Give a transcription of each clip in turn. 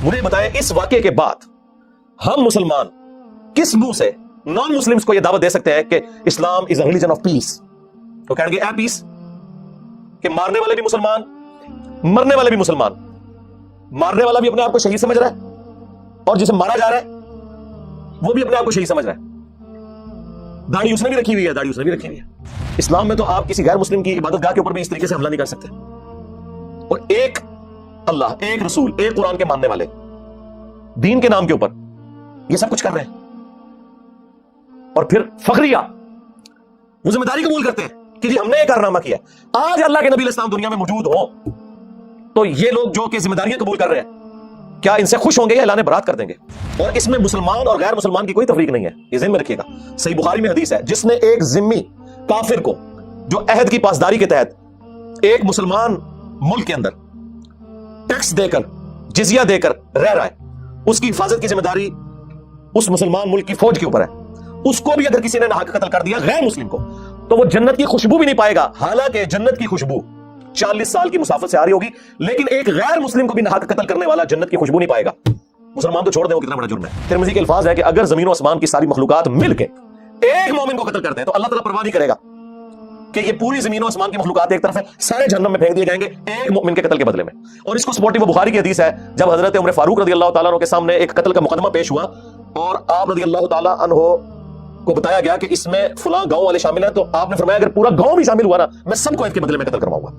مجھے بتائیں اس واقعے کے بعد ہم مسلمان کس منہ سے نان مسلمز کو یہ دعوت دے سکتے ہیں کہ اسلام از اے ریلیجن آف پیس؟ تو کہیں گے اے پیس کہ مارنے والے بھی مسلمان، مرنے والے بھی مسلمان، مارنے والا بھی اپنے آپ کو شہید سمجھ رہا ہے اور جسے مارا جا رہا ہے وہ بھی اپنے آپ کو شہید سمجھ رہا ہے، داڑھی اس نے بھی رکھی ہوئی ہے، داڑھی اس نے بھی رکھی ہوئی ہے۔ اسلام میں تو آپ کسی غیر مسلم کی عبادت گاہ کے اوپر بھی اس طریقے سے حملہ نہیں کر سکتے، اور ایک اللہ، ایک رسول، ایک قرآن کے ماننے والے دین کے نام کے اوپر یہ سب کچھ کر رہے ہیں، اور پھر فخریہ وہ ذمہ داری قبول کرتے ہیں کہ جی ہم نے یہ کارنامہ کیا۔ آج اللہ کے نبی علیہ السلام دنیا میں موجود ہوں تو یہ لوگ جو کہ ذمہ داریاں قبول کر رہے ہیں، کیا ان سے خوش ہوں گے یا اعلان برات کر دیں گے؟ اور اس میں مسلمان اور غیر مسلمان کی کوئی تفریق نہیں ہے، یہ ذہن میں رکھیے گا۔ صحیح بخاری میں حدیث ہے، جس نے ایک ذمہ کافر کو جو عہد کی پاسداری کے تحت ایک مسلمان ملک کے اندر ٹیکس دے کر، جزیہ دے کر رہ رہا ہے، اس کی حفاظت کی ذمہ داری اس مسلمان ملک کی فوج کے اوپر ہے۔ اس کو بھی اگر کسی نے ناحق قتل کر دیا غیر مسلم کو، تو وہ جنت کی خوشبو بھی نہیں پائے گا، حالانکہ جنت کی خوشبو 40 سال کی مسافت سے آ رہی ہوگی، لیکن ایک غیر مسلم کو بھی ناحق قتل کرنے والا جنت کی خوشبو نہیں پائے گا۔ مسلمان تو چھوڑ دیں، وہ کتنا بڑا جرم ہے۔ ترمذی کے الفاظ ہے کہ اگر زمین و آسمان کی ساری مخلوقات مل کے ایک مومن کو قتل کرتے ہیں تو اللہ تعالیٰ پرواہ نہیں کرے گا کہ یہ پوری زمین و آسمان کی مخلوقات ایک طرف ہے، سارے جہنم میں پھینک دیے جائیں گے ایک مومن کے قتل کے بدلے میں۔ اور اس کو سپورٹنگ وہ بخاری کی حدیث ہے، جب حضرت عمر فاروق رضی اللہ تعالیٰ عنہ کے سامنے ایک قتل کا مقدمہ پیش ہوا اور آپ رضی اللہ تعالیٰ عنہ کو بتایا گیا کہ اس میں فلاں گاؤں والے شامل ہیں، تو آپ نے فرمایا اگر پورا گاؤں بھی شامل ہوا نا، میں سب کو اس کے بدلے میں قتل کرواؤں گا۔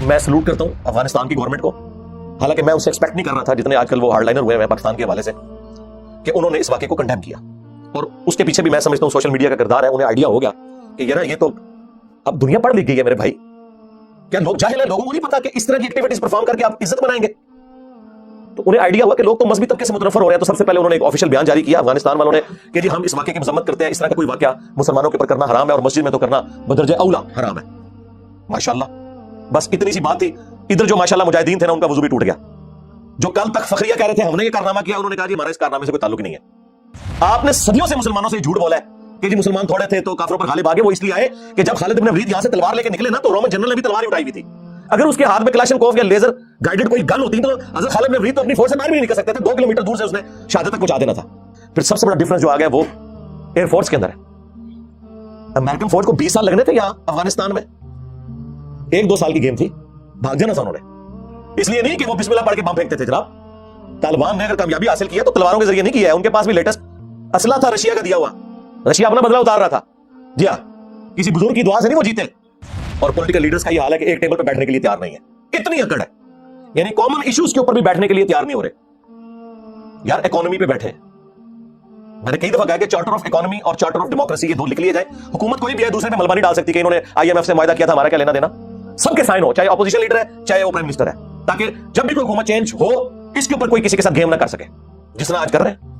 میں سلوٹ کرتا ہوں افغانستان کی گورنمنٹ کو، حالانکہ میں اسے ایکسپیکٹ نہیں کر رہا تھا جتنے آج کل وہ ہارڈ لائنر ہوئے ہیں پاکستان کے حوالے سے، کہ انہوں نے اس واقعے کو کنڈیم کیا، اور اس کے پیچھے بھی میں سمجھتا ہوں سوشل میڈیا کا کردار ہے۔ انہیں آئیڈیا ہو گیا کہ یار یہ تو اب دنیا پڑھ لکھ گئی ہے میرے بھائی، کیا لوگ جاہل ہیں، لوگوں کو نہیں پتا کہ اس طرح کی ایکٹیویٹیز پرفارم کر کے آپ عزت بنائیں گے؟ تو انہیں آئیڈیا ہوا کہ لوگ تو مذہبی طبقے سے متنفر ہو رہے ہیں، تو سب سے پہلے انہوں نے ایک آفیشیل بیان جاری کیا افغانستان والوں نے کہ جی ہم اس واقعے کی مذمت کرتے ہیں، اس طرح کا کوئی واقعہ مسلمانوں کے اوپر کرنا حرام ہے، اور مسجد میں تو کرنا بدرجہ اولا حرام ہے۔ ماشاءاللہ، بس اتنی سی بات تھی۔ ادھر جو ماشاءاللہ مجاہدین تھے نا، ان کا وضو بھی ٹوٹ گیا۔ جو کل تک فخریہ کہہ رہے تھے ہم نے یہ کارنامہ کیا، انہوں نے کہا جی ہمارا اس کارنامے سے کوئی تعلق نہیں ہے۔ آپ نے صدیوں سے مسلمانوں سے جھوٹ بولا ہے کہ جی مسلمان تھوڑے تھے تو کافروں پر غالب آ گئے۔ وہ اس لیے آئے کہ جب خالد بن ولید یہاں سے تلوار لے کے نکلے نا، تو رومن جنرل نے بھی تلوار ہی اٹھائی ہوئی تھی۔ اگر اس کے ہاتھ میں کلاشنکوف یا لیزر گائیڈڈ کوئی گن ہوتی تو حضرت خالد بن ولید تو اپنی فورس سے باہر بھی نہیں نکل سکتے تھے، 2 کلومیٹر دور سے اس نے شہادت تک پہنچا دینا تھا۔ پھر سب سے بڑا ڈفرنس جو آ گیا وہ ایئر فورس کے اندر ہے۔ امریکن فوج کو 20 سال لگنے تھے یہاں افغانستان میں، 1-2 سال کی گیم تھی، بھاگ جانا تھا انہوں نے۔ اس لیے نہیں کہ وہ بسم اللہ پڑھ کے بم پھینکتے تھے جناب۔ طالبان نے اگر کامیابی حاصل کی ہے تو تلواروں کے ذریعے نہیں کیا ہے، ان کے پاس بھی لیٹسٹ اسلحہ تھا رشیا کا دیا ہوا، رشیا اپنا بدلہ اتار رہا تھا۔ جی ہاں، کسی بزرگ کی دعا سے نہیں وہ جیتے۔ اور پولیٹیکل لیڈرز کا یہ حال ہے کہ ایک ٹیبل پہ بیٹھنے کے لیے تیار نہیں ہے، اتنی اکڑ ہے، یعنی کامن ایشوز کے اوپر بھی بیٹھنے کے لیے تیار نہیں ہو رہے۔ یار اکانومی پہ بیٹھے، میں نے کئی دفعہ کہا کہ چارٹر آف اکانومی اور چارٹر آف ڈیموکریسی یہ 2 لکھ لیے جائیں۔ حکومت کوئی بھی ہے دوسرے پہ ملبہ نہیں ڈال سکتی کہ انہوں نے IMF سے معاہدہ کیا تھا، ہمارا کیا لینا دینا۔ سب کے سائن ہو، چاہے اپوزیشن لیڈر ہے چاہے وہ پرائم منسٹر ہے، تاکہ جب بھی کوئی حکومت چینج ہو اس کے اوپر کوئی کسی کے ساتھ گیم نہ کر سکے، جس طرح آج کر رہے ہیں۔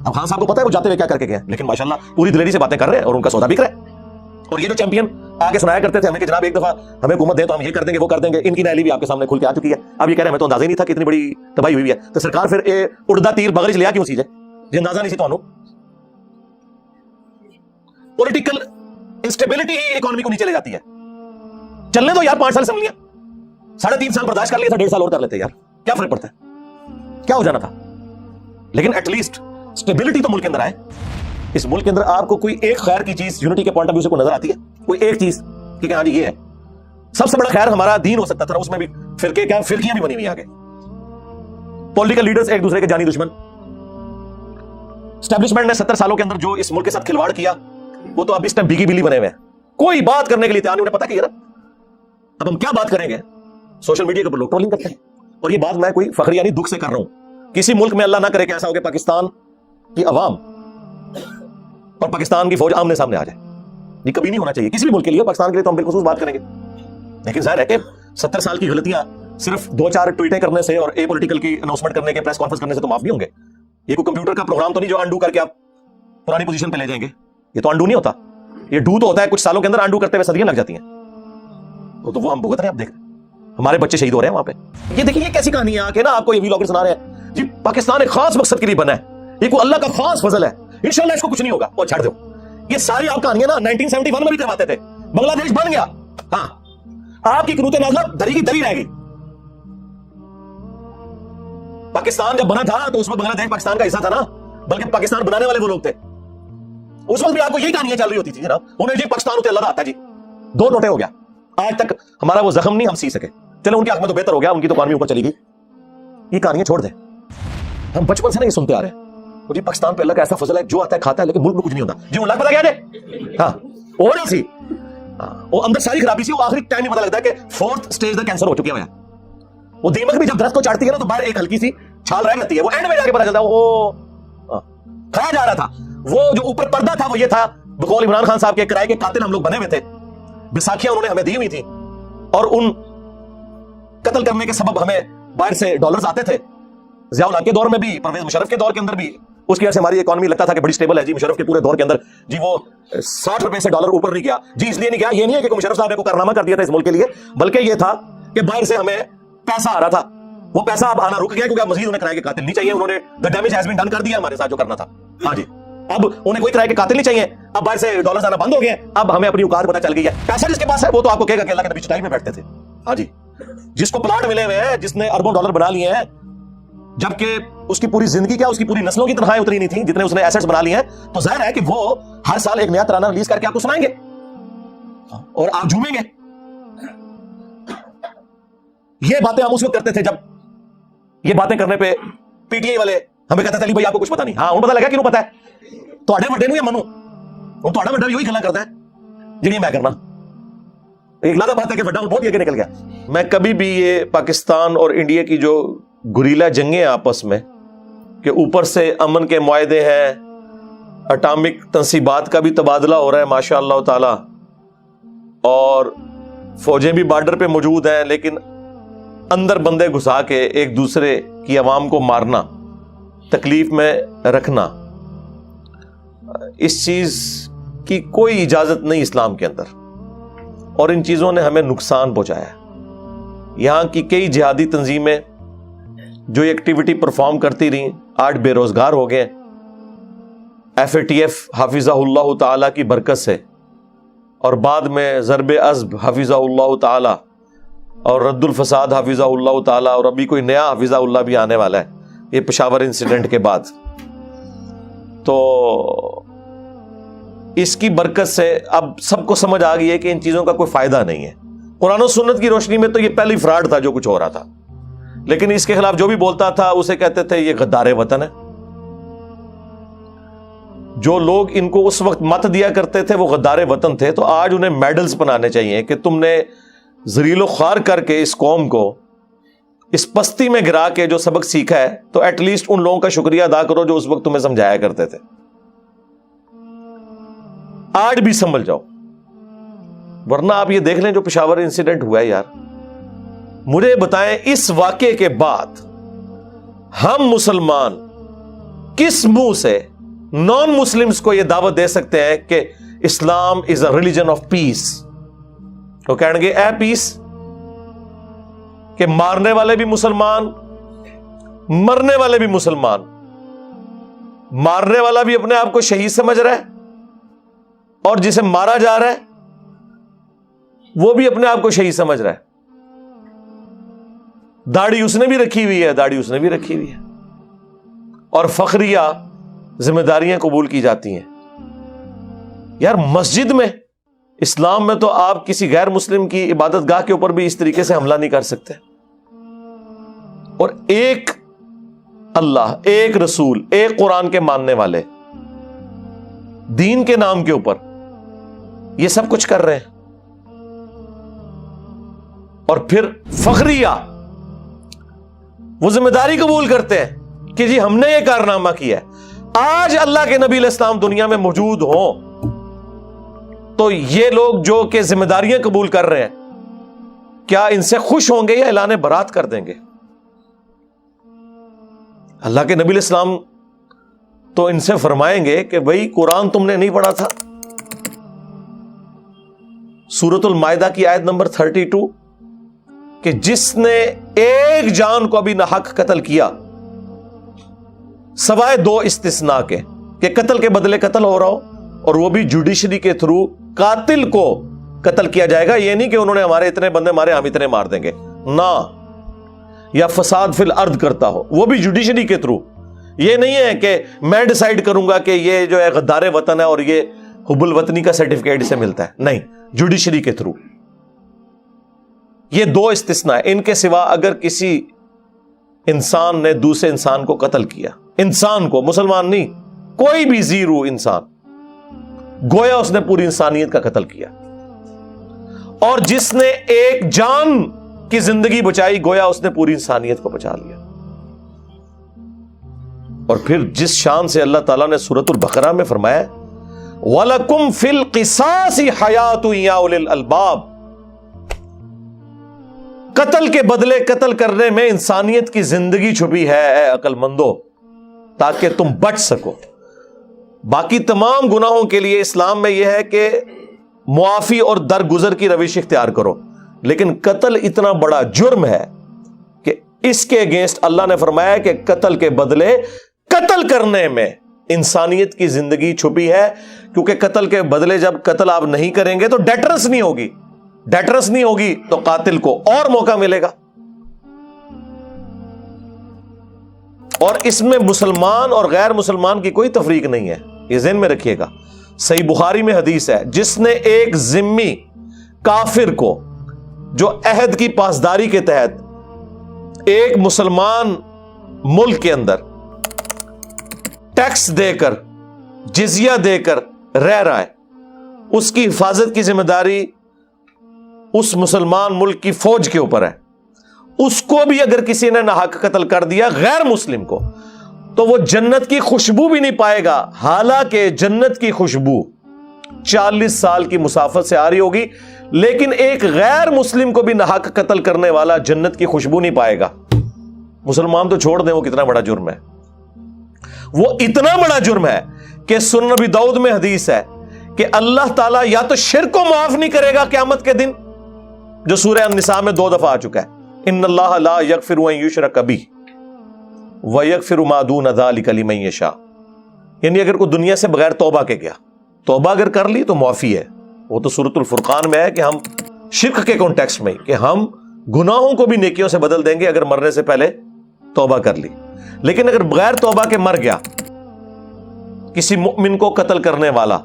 اب خان صاحب کو پتا ہے وہ جاتے ہوئے کیا کر کے گئے، لیکن ماشاءاللہ پوری دلیری سے باتیں کر رہے ہیں اور ان کا سودا بک رہا ہے۔ اور یہ جو چیمپئن آگے سنایا کرتے تھے ہمیں کہ جناب ایک دفعہ ہمیں حکومت دے تو ہم یہ کر دیں گے وہ کر دیں گے، ان کی نیلی بھی آپ کے سامنے کھل کے آ چکی ہے۔ اب یہ کہہ رہے ہیں ہمیں تو اندازہ ہی نہیں تھا کہ اتنی بڑی تباہی ہوئی ہے، تو سرکار پھر اڑدا تیر بغل لیا کیوں چیز ہے جی اندازہ نہیں سی تو پولیٹیکل انسٹیبلٹی ہی اکانومی کو نیچے لے جاتی ہے۔ چلنے دو یار، 5 سال اسمبلیاں، 3.5 سال برداشت کر لیا تھا، 1.5 سال اور کر لیتے یار، کیا فرق پڑتا ہے، کیا ہو جانا تھا۔ لیکن ایٹ لیسٹ اسٹیبلٹی تو ملک کے اندر آئے۔ اس ملک کے اندر آپ کو کوئی ایک خیر کی چیز یونٹی کے پوائنٹ آف ویو سے کوئی نظر آتی ہے؟ کوئی ایک چیز کہ ہاں جی یہ ہے سب سے بڑا خیر ہمارا دین ہو سکتا تھا، اس میں بھی فرقے کیا فرقیاں بھی بنی ہوئی آگے، پولیٹیکل لیڈرز ایک دوسرے کے جانی دشمن۔ اسٹیبلشمنٹ نے 70 سالوں کے اندر جو اس ملک کے ساتھ کھلواڑ کیا وہ تو اب اس ٹائم بگی بلی بنے ہوئے ہیں، کوئی بات کرنے کے لیے تیار نہیں۔ انہیں پتا کہ یار اب ہم کیا بات کریں گے، سوشل میڈیا کے اوپر لوگ ٹرولنگ کرتے ہیں۔ اور یہ بات میں کوئی فخر یعنی دکھ سے کر رہا ہوں، کسی ملک میں اللہ نہ کرے کہ ایسا ہو کہ پاکستان کی عوام اور پاکستان کی فوج آمنے سامنے آ جائے، یہ کبھی نہیں ہونا چاہیے کسی بھی ملک کے لیے۔ پاکستان کے لیے تو ہم بالخصوص بات کریں گے، لیکن ظاہر ہے کہ 70 سال کی غلطیاں صرف 2-4 ٹویٹیں کرنے سے اور اے پولیٹیکل کی اناؤنسمنٹ کرنے کے پریس کانفرنس کرنے سے تو معاف نہیں ہوں گے۔ یہ کوئی کمپیوٹر کا پروگرام تو نہیں جو انڈو کر کے آپ پرانی پوزیشن پہ لے جائیں گے، یہ تو انڈو نہیں ہوتا، یہ ڈو تو ہوتا ہے، کچھ سالوں کے اندر انڈو کرتے ہوئے صدیاں لگ جاتی ہیں، تو وہ ہم بھگت رہے ہیں۔ آپ دیکھ ہمارے بچے شہید ہو رہے ہیں وہاں پہ۔ یہ دیکھیں یہ کیسی کہانی ہے کہ نا آپ کو یہ ویلاگر سنا رہے ہیں جی پاکستان ایک خاص مقصد کے لیے بنا ہے، یہ کوئی اللہ کا خاص فضل ہے، انشاءاللہ اس کو کچھ نہیں ہوگا، وہ چھڑ دو۔ یہ ساری آپ کہانیاں نا 1971 میں بھی کرواتے تھے، بنگلہ دیش بن گیا، ہاں آپ کی قنوت نازلہ دری کی دری رہ گئی۔ پاکستان جب بنا تھا تو اس وقت بنگلہ دیش پاکستان کا حصہ تھا نا, بلکہ پاکستان بنانے والے وہ لوگ تھے. اس وقت بھی آپ کو یہی کہانیاں چل رہی ہوتی تھی جناب, انہیں جی پاکستان ہوتے اللہ آتا ہے جی, 2 ٹوٹے ہو گیا. آج تک ہمارا وہ زخم نہیں ہم سی سکے. چلو ان کی حق میں تو بہتر ہو گیا, ان کی تو اکانومی اوپر چلی گئی. یہ کہانیاں چھوڑ دیں, ہم بچپن سے نا یہ سنتے آ رہے ہیں جی پاکستان پہ اللہ کا ایسا فضل ہے, جو آتا ہے کھاتا ہے لیکن ملک میں کچھ نہیں ہوتا. جی اللہ پتا کیا جی, ہاں وہ نا سی, وہ اندر ساری خرابی سی, وہ آخری ٹائم میں پتا لگتا ہے کہ 4th سٹیج کا کینسر ہو چکا ہے. وہ دیمک بھی جب درخت کو چاٹتی ہے نا تو باہر ایک ہلکی سی چھال رہ جاتی ہے, وہ اینڈ میں جا کے پتا چلتا ہے وہ کھایا جا رہا تھا. وہ جو اوپر پردہ تھا وہ یہ تھا, بقول عمران خان صاحب کے کرائے کے قاتل ہم لوگ بنے ہوئے تھے, بیساکھیاں انہوں نے ہمیں دی ہوئی تھی, اور ان قتل کرنے کے سبب ہمیں باہر سے ڈالرز آتے تھے. ضیاء الحق کے دور میں بھی, پرویز مشرف کے دور کے اندر بھی, اس کی وجہ سے ہماری اکانومی لگتا تھا کہ بڑی سٹیبل ہے جی. مشرف کے پورے دور کے اندر جی وہ 60 روپے سے ڈالر اوپر نہیں گیا جی. اس لیے نہیں گیا, یہ نہیں ہے کہ مشرف صاحب نے کوئی کارنامہ کر دیا تھا اس ملک کے لیے, بلکہ یہ تھا کہ باہر سے ہمیں پیسہ آ رہا تھا. وہ پیسہ اب آنا رک گیا کیونکہ اب مزید انہیں کرائے کے قاتل نہیں چاہیے. انہوں نے the damage has been done کر دیا ہمارے ساتھ جو کرنا تھا. ہاں جی, اب انہیں کوئی کرائے کے قاتل نہیں چاہیے. اب باہر سے ڈالرز آنا بند ہو گئے, اب ہمیں اپنی اوقات پتہ چل گئی ہے. پیسہ جس کے پاس ہے وہ تو آپ کو کہے گا کہ اللہ کے نبی چٹائی میں بیٹھتے تھے. ہاں جی, جس کو پلاٹ ملے ہوئے ہیں, جس نے اربوں ڈالر بنا لیے ہیں, جبکہ اس کی پوری زندگی کیا, اس کی پوری نسلوں کی تنخواہیں اتری نہیں تھیں جتنے اس نے ایسٹس بنا لیے ہیں, تو ظاہر ہے کہ وہ ہر سال ایک نیا ترانہ ریلیز کر کے آپ کو سنائیں گے اور آپ جھومیں گے. یہ باتیں ہم اس وقت کرتے تھے جب یہ باتیں کرنے پہ پی ٹی آئی والے ہمیں کہتے تھے علی بھائی آپ کو کچھ پتا نہیں. ہاں انہوں پتا لگا کہ انہوں پتا ہے, تو اڈے وڈے نو یا منو, وہ تو اڈا وڈا یہی گلا کرتا ہے جی میں کرنا. ایک لادہ بات ہے کہ وڈا بہت یہ کہ نکل گیا. میں کبھی بھی یہ پاکستان اور انڈیا کی جو گریلا جنگیں آپس میں, کہ اوپر سے امن کے معاہدے ہیں, اٹامک تنصیبات کا بھی تبادلہ ہو رہا ہے ماشاء اللہ تعالی, اور فوجیں بھی بارڈر پہ موجود ہیں, لیکن اندر بندے گھسا کے ایک دوسرے کی عوام کو مارنا, تکلیف میں رکھنا, اس چیز کی کوئی اجازت نہیں اسلام کے اندر, اور ان چیزوں نے ہمیں نقصان پہنچایا. یہاں کی کئی جہادی تنظیمیں جو ایکٹیویٹی پرفارم کرتی رہیں آج بے روزگار ہو گئے. FATF حافظہ اللہ تعالی کی برکت سے, اور بعد میں ضرب عزب حافظہ اللہ تعالی, اور رد الفساد حافظہ اللہ تعالی, اور ابھی کوئی نیا حافظہ اللہ بھی آنے والا ہے یہ پشاور انسیڈنٹ کے بعد. تو اس کی برکت سے اب سب کو سمجھ آ گئی ہے کہ ان چیزوں کا کوئی فائدہ نہیں ہے. قرآن و سنت کی روشنی میں تو یہ پہلی فراڈ تھا جو کچھ ہو رہا تھا, لیکن اس کے خلاف جو بھی بولتا تھا اسے کہتے تھے یہ غدار وطن ہے. جو لوگ ان کو اس وقت مت دیا کرتے تھے وہ غدار وطن تھے, تو آج انہیں میڈلز بنانے چاہیے کہ تم نے ذلیل و خوار کر کے اس قوم کو اس پستی میں گرا کے جو سبق سیکھا ہے, تو ایٹ لیسٹ ان لوگوں کا شکریہ ادا کرو جو اس وقت تمہیں سمجھایا کرتے تھے. آج بھی سنبھل جاؤ, ورنہ آپ یہ دیکھ لیں جو پشاور انسیڈنٹ ہوا ہے. یار مجھے بتائیں اس واقعے کے بعد ہم مسلمان کس منہ سے نان مسلمز کو یہ دعوت دے سکتے ہیں کہ اسلام از اے ریلیجن آف پیس؟ وہ کہیں گے اے پیس, کہ مارنے والے بھی مسلمان, مرنے والے بھی مسلمان. مارنے والا بھی اپنے آپ کو شہید سمجھ رہا ہے, اور جسے مارا جا رہا ہے وہ بھی اپنے آپ کو شہید سمجھ رہا ہے. داڑھی اس نے بھی رکھی ہوئی ہے, داڑھی اس نے بھی رکھی ہوئی ہے, اور فخریہ ذمہ داریاں قبول کی جاتی ہیں. یار مسجد میں, اسلام میں تو آپ کسی غیر مسلم کی عبادت گاہ کے اوپر بھی اس طریقے سے حملہ نہیں کر سکتے. اور ایک اللہ, ایک رسول, ایک قرآن کے ماننے والے دین کے نام کے اوپر یہ سب کچھ کر رہے ہیں. اور پھر فخریہ وہ ذمہ داری قبول کرتے ہیں کہ جی ہم نے یہ کارنامہ کیا ہے. آج اللہ کے نبی علیہ السلام دنیا میں موجود ہوں تو یہ لوگ جو کہ ذمہ داریاں قبول کر رہے ہیں, کیا ان سے خوش ہوں گے یا اعلان برات کر دیں گے؟ اللہ کے نبی علیہ السلام تو ان سے فرمائیں گے کہ بھائی قرآن تم نے نہیں پڑھا تھا. سورۃ المائدہ کی آیت نمبر 32, کہ جس نے ایک جان کو ابھی ناحق قتل کیا سوائے 2 استثناء کے, کہ قتل کے بدلے قتل ہو رہا ہو, اور وہ بھی جوڈیشری کے تھرو قاتل کو قتل کیا جائے گا. یہ نہیں کہ انہوں نے ہمارے اتنے بندے مارے ہم اتنے مار دیں گے, نہ. یا فساد فی الارض کرتا ہو، وہ بھی جوڈیشری کے تھرو. یہ نہیں ہے کہ میں ڈیسائیڈ کروں گا کہ یہ جو ہے غدار وطن ہے اور یہ حب الوطنی کا سرٹیفکیٹ سے ملتا ہے، نہیں، جوڈیشری کے تھرو. یہ دو استثناء، ان کے سوا اگر کسی انسان نے دوسرے انسان کو قتل کیا، انسان کو، مسلمان نہیں، کوئی بھی زیرو انسان، گویا اس نے پوری انسانیت کا قتل کیا. اور جس نے ایک جان کی زندگی بچائی، گویا اس نے پوری انسانیت کو بچا لیا. اور پھر جس شان سے اللہ تعالیٰ نے سورۃ البقرہ میں فرمایا وَلَكُمْ فِي الْقِصَاصِ حَيَاةٌ يَا أُولِي الْأَلْبَابِ، قتل کے بدلے قتل کرنے میں انسانیت کی زندگی چھپی ہے اے عقل مندو، تاکہ تم بچ سکو. باقی تمام گناہوں کے لیے اسلام میں یہ ہے کہ معافی اور درگزر کی روش اختیار کرو، لیکن قتل اتنا بڑا جرم ہے کہ اس کے اگینسٹ اللہ نے فرمایا کہ قتل کے بدلے قتل کرنے میں انسانیت کی زندگی چھپی ہے. کیونکہ قتل کے بدلے جب قتل آپ نہیں کریں گے تو ڈیٹرنس نہیں ہوگی، ڈیٹرنس نہیں ہوگی تو قاتل کو اور موقع ملے گا. اور اس میں مسلمان اور غیر مسلمان کی کوئی تفریق نہیں ہے، یہ ذہن میں رکھیے گا. صحیح بخاری میں حدیث ہے، جس نے ایک ذمی کافر کو جو عہد کی پاسداری کے تحت ایک مسلمان ملک کے اندر ٹیکس دے کر، جزیہ دے کر رہ رہا ہے، اس کی حفاظت کی ذمہ داری اس مسلمان ملک کی فوج کے اوپر ہے. اس کو بھی اگر کسی نے ناحق قتل کر دیا غیر مسلم کو، تو وہ جنت کی خوشبو بھی نہیں پائے گا، حالانکہ جنت کی خوشبو 40 سال کی مسافت سے آ رہی ہوگی، لیکن ایک غیر مسلم کو بھی ناحق قتل کرنے والا جنت کی خوشبو نہیں پائے گا. مسلمان تو چھوڑ دیں، وہ کتنا بڑا جرم ہے. وہ اتنا بڑا جرم ہے کہ سنن نبی داؤد میں حدیث ہے کہ اللہ تعالیٰ یا تو شرک کو معاف نہیں کرے گا قیامت کے دن، جو سورہ النساء میں 2 دفعہ آ چکا ہے، ان اللہ لا یغفر ان یشرک بہ ویغفر ما دون ذلک لمن یشاء. یعنی اگر کوئی دنیا سے بغیر توبہ کے گیا، توبہ اگر کر لی تو معافی ہے. وہ تو سورۃ الفرقان میں ہے کہ ہم شرک کے کانٹیکسٹ میں کہ ہم گناہوں کو بھی نیکیوں سے بدل دیں گے اگر مرنے سے پہلے توبہ کر لی. لیکن اگر بغیر توبہ کے مر گیا کسی مؤمن کو قتل کرنے والا،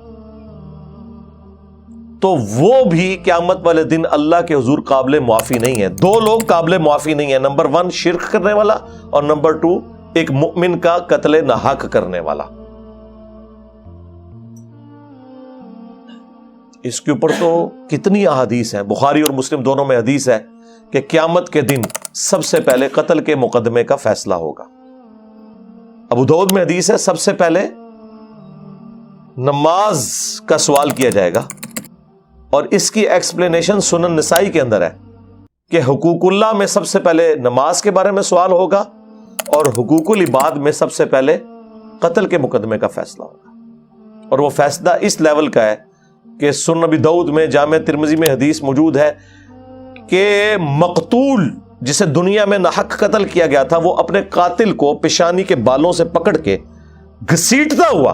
تو وہ بھی قیامت والے دن اللہ کے حضور قابل معافی نہیں ہے. 2 لوگ قابل معافی نہیں ہے، نمبر 1 شرک کرنے والا، اور نمبر 2 ایک مؤمن کا قتل ناحق کرنے والا. اس کے اوپر تو کتنی احادیث ہیں، بخاری اور مسلم دونوں میں حدیث ہے کہ قیامت کے دن سب سے پہلے قتل کے مقدمے کا فیصلہ ہوگا. ابو داؤد میں حدیث ہے سب سے پہلے نماز کا سوال کیا جائے گا، اور اس کی ایکسپلینیشن سنن نسائی کے اندر ہے کہ حقوق اللہ میں سب سے پہلے نماز کے بارے میں سوال ہوگا، اور حقوق العباد میں سب سے پہلے قتل کے مقدمے کا فیصلہ ہوگا. اور وہ فیصلہ اس لیول کا ہے کہ سنن نبی داؤد میں جامع ترمذی میں حدیث موجود ہے کہ مقتول جسے دنیا میں ناحق قتل کیا گیا تھا، وہ اپنے قاتل کو پیشانی کے بالوں سے پکڑ کے گھسیٹتا ہوا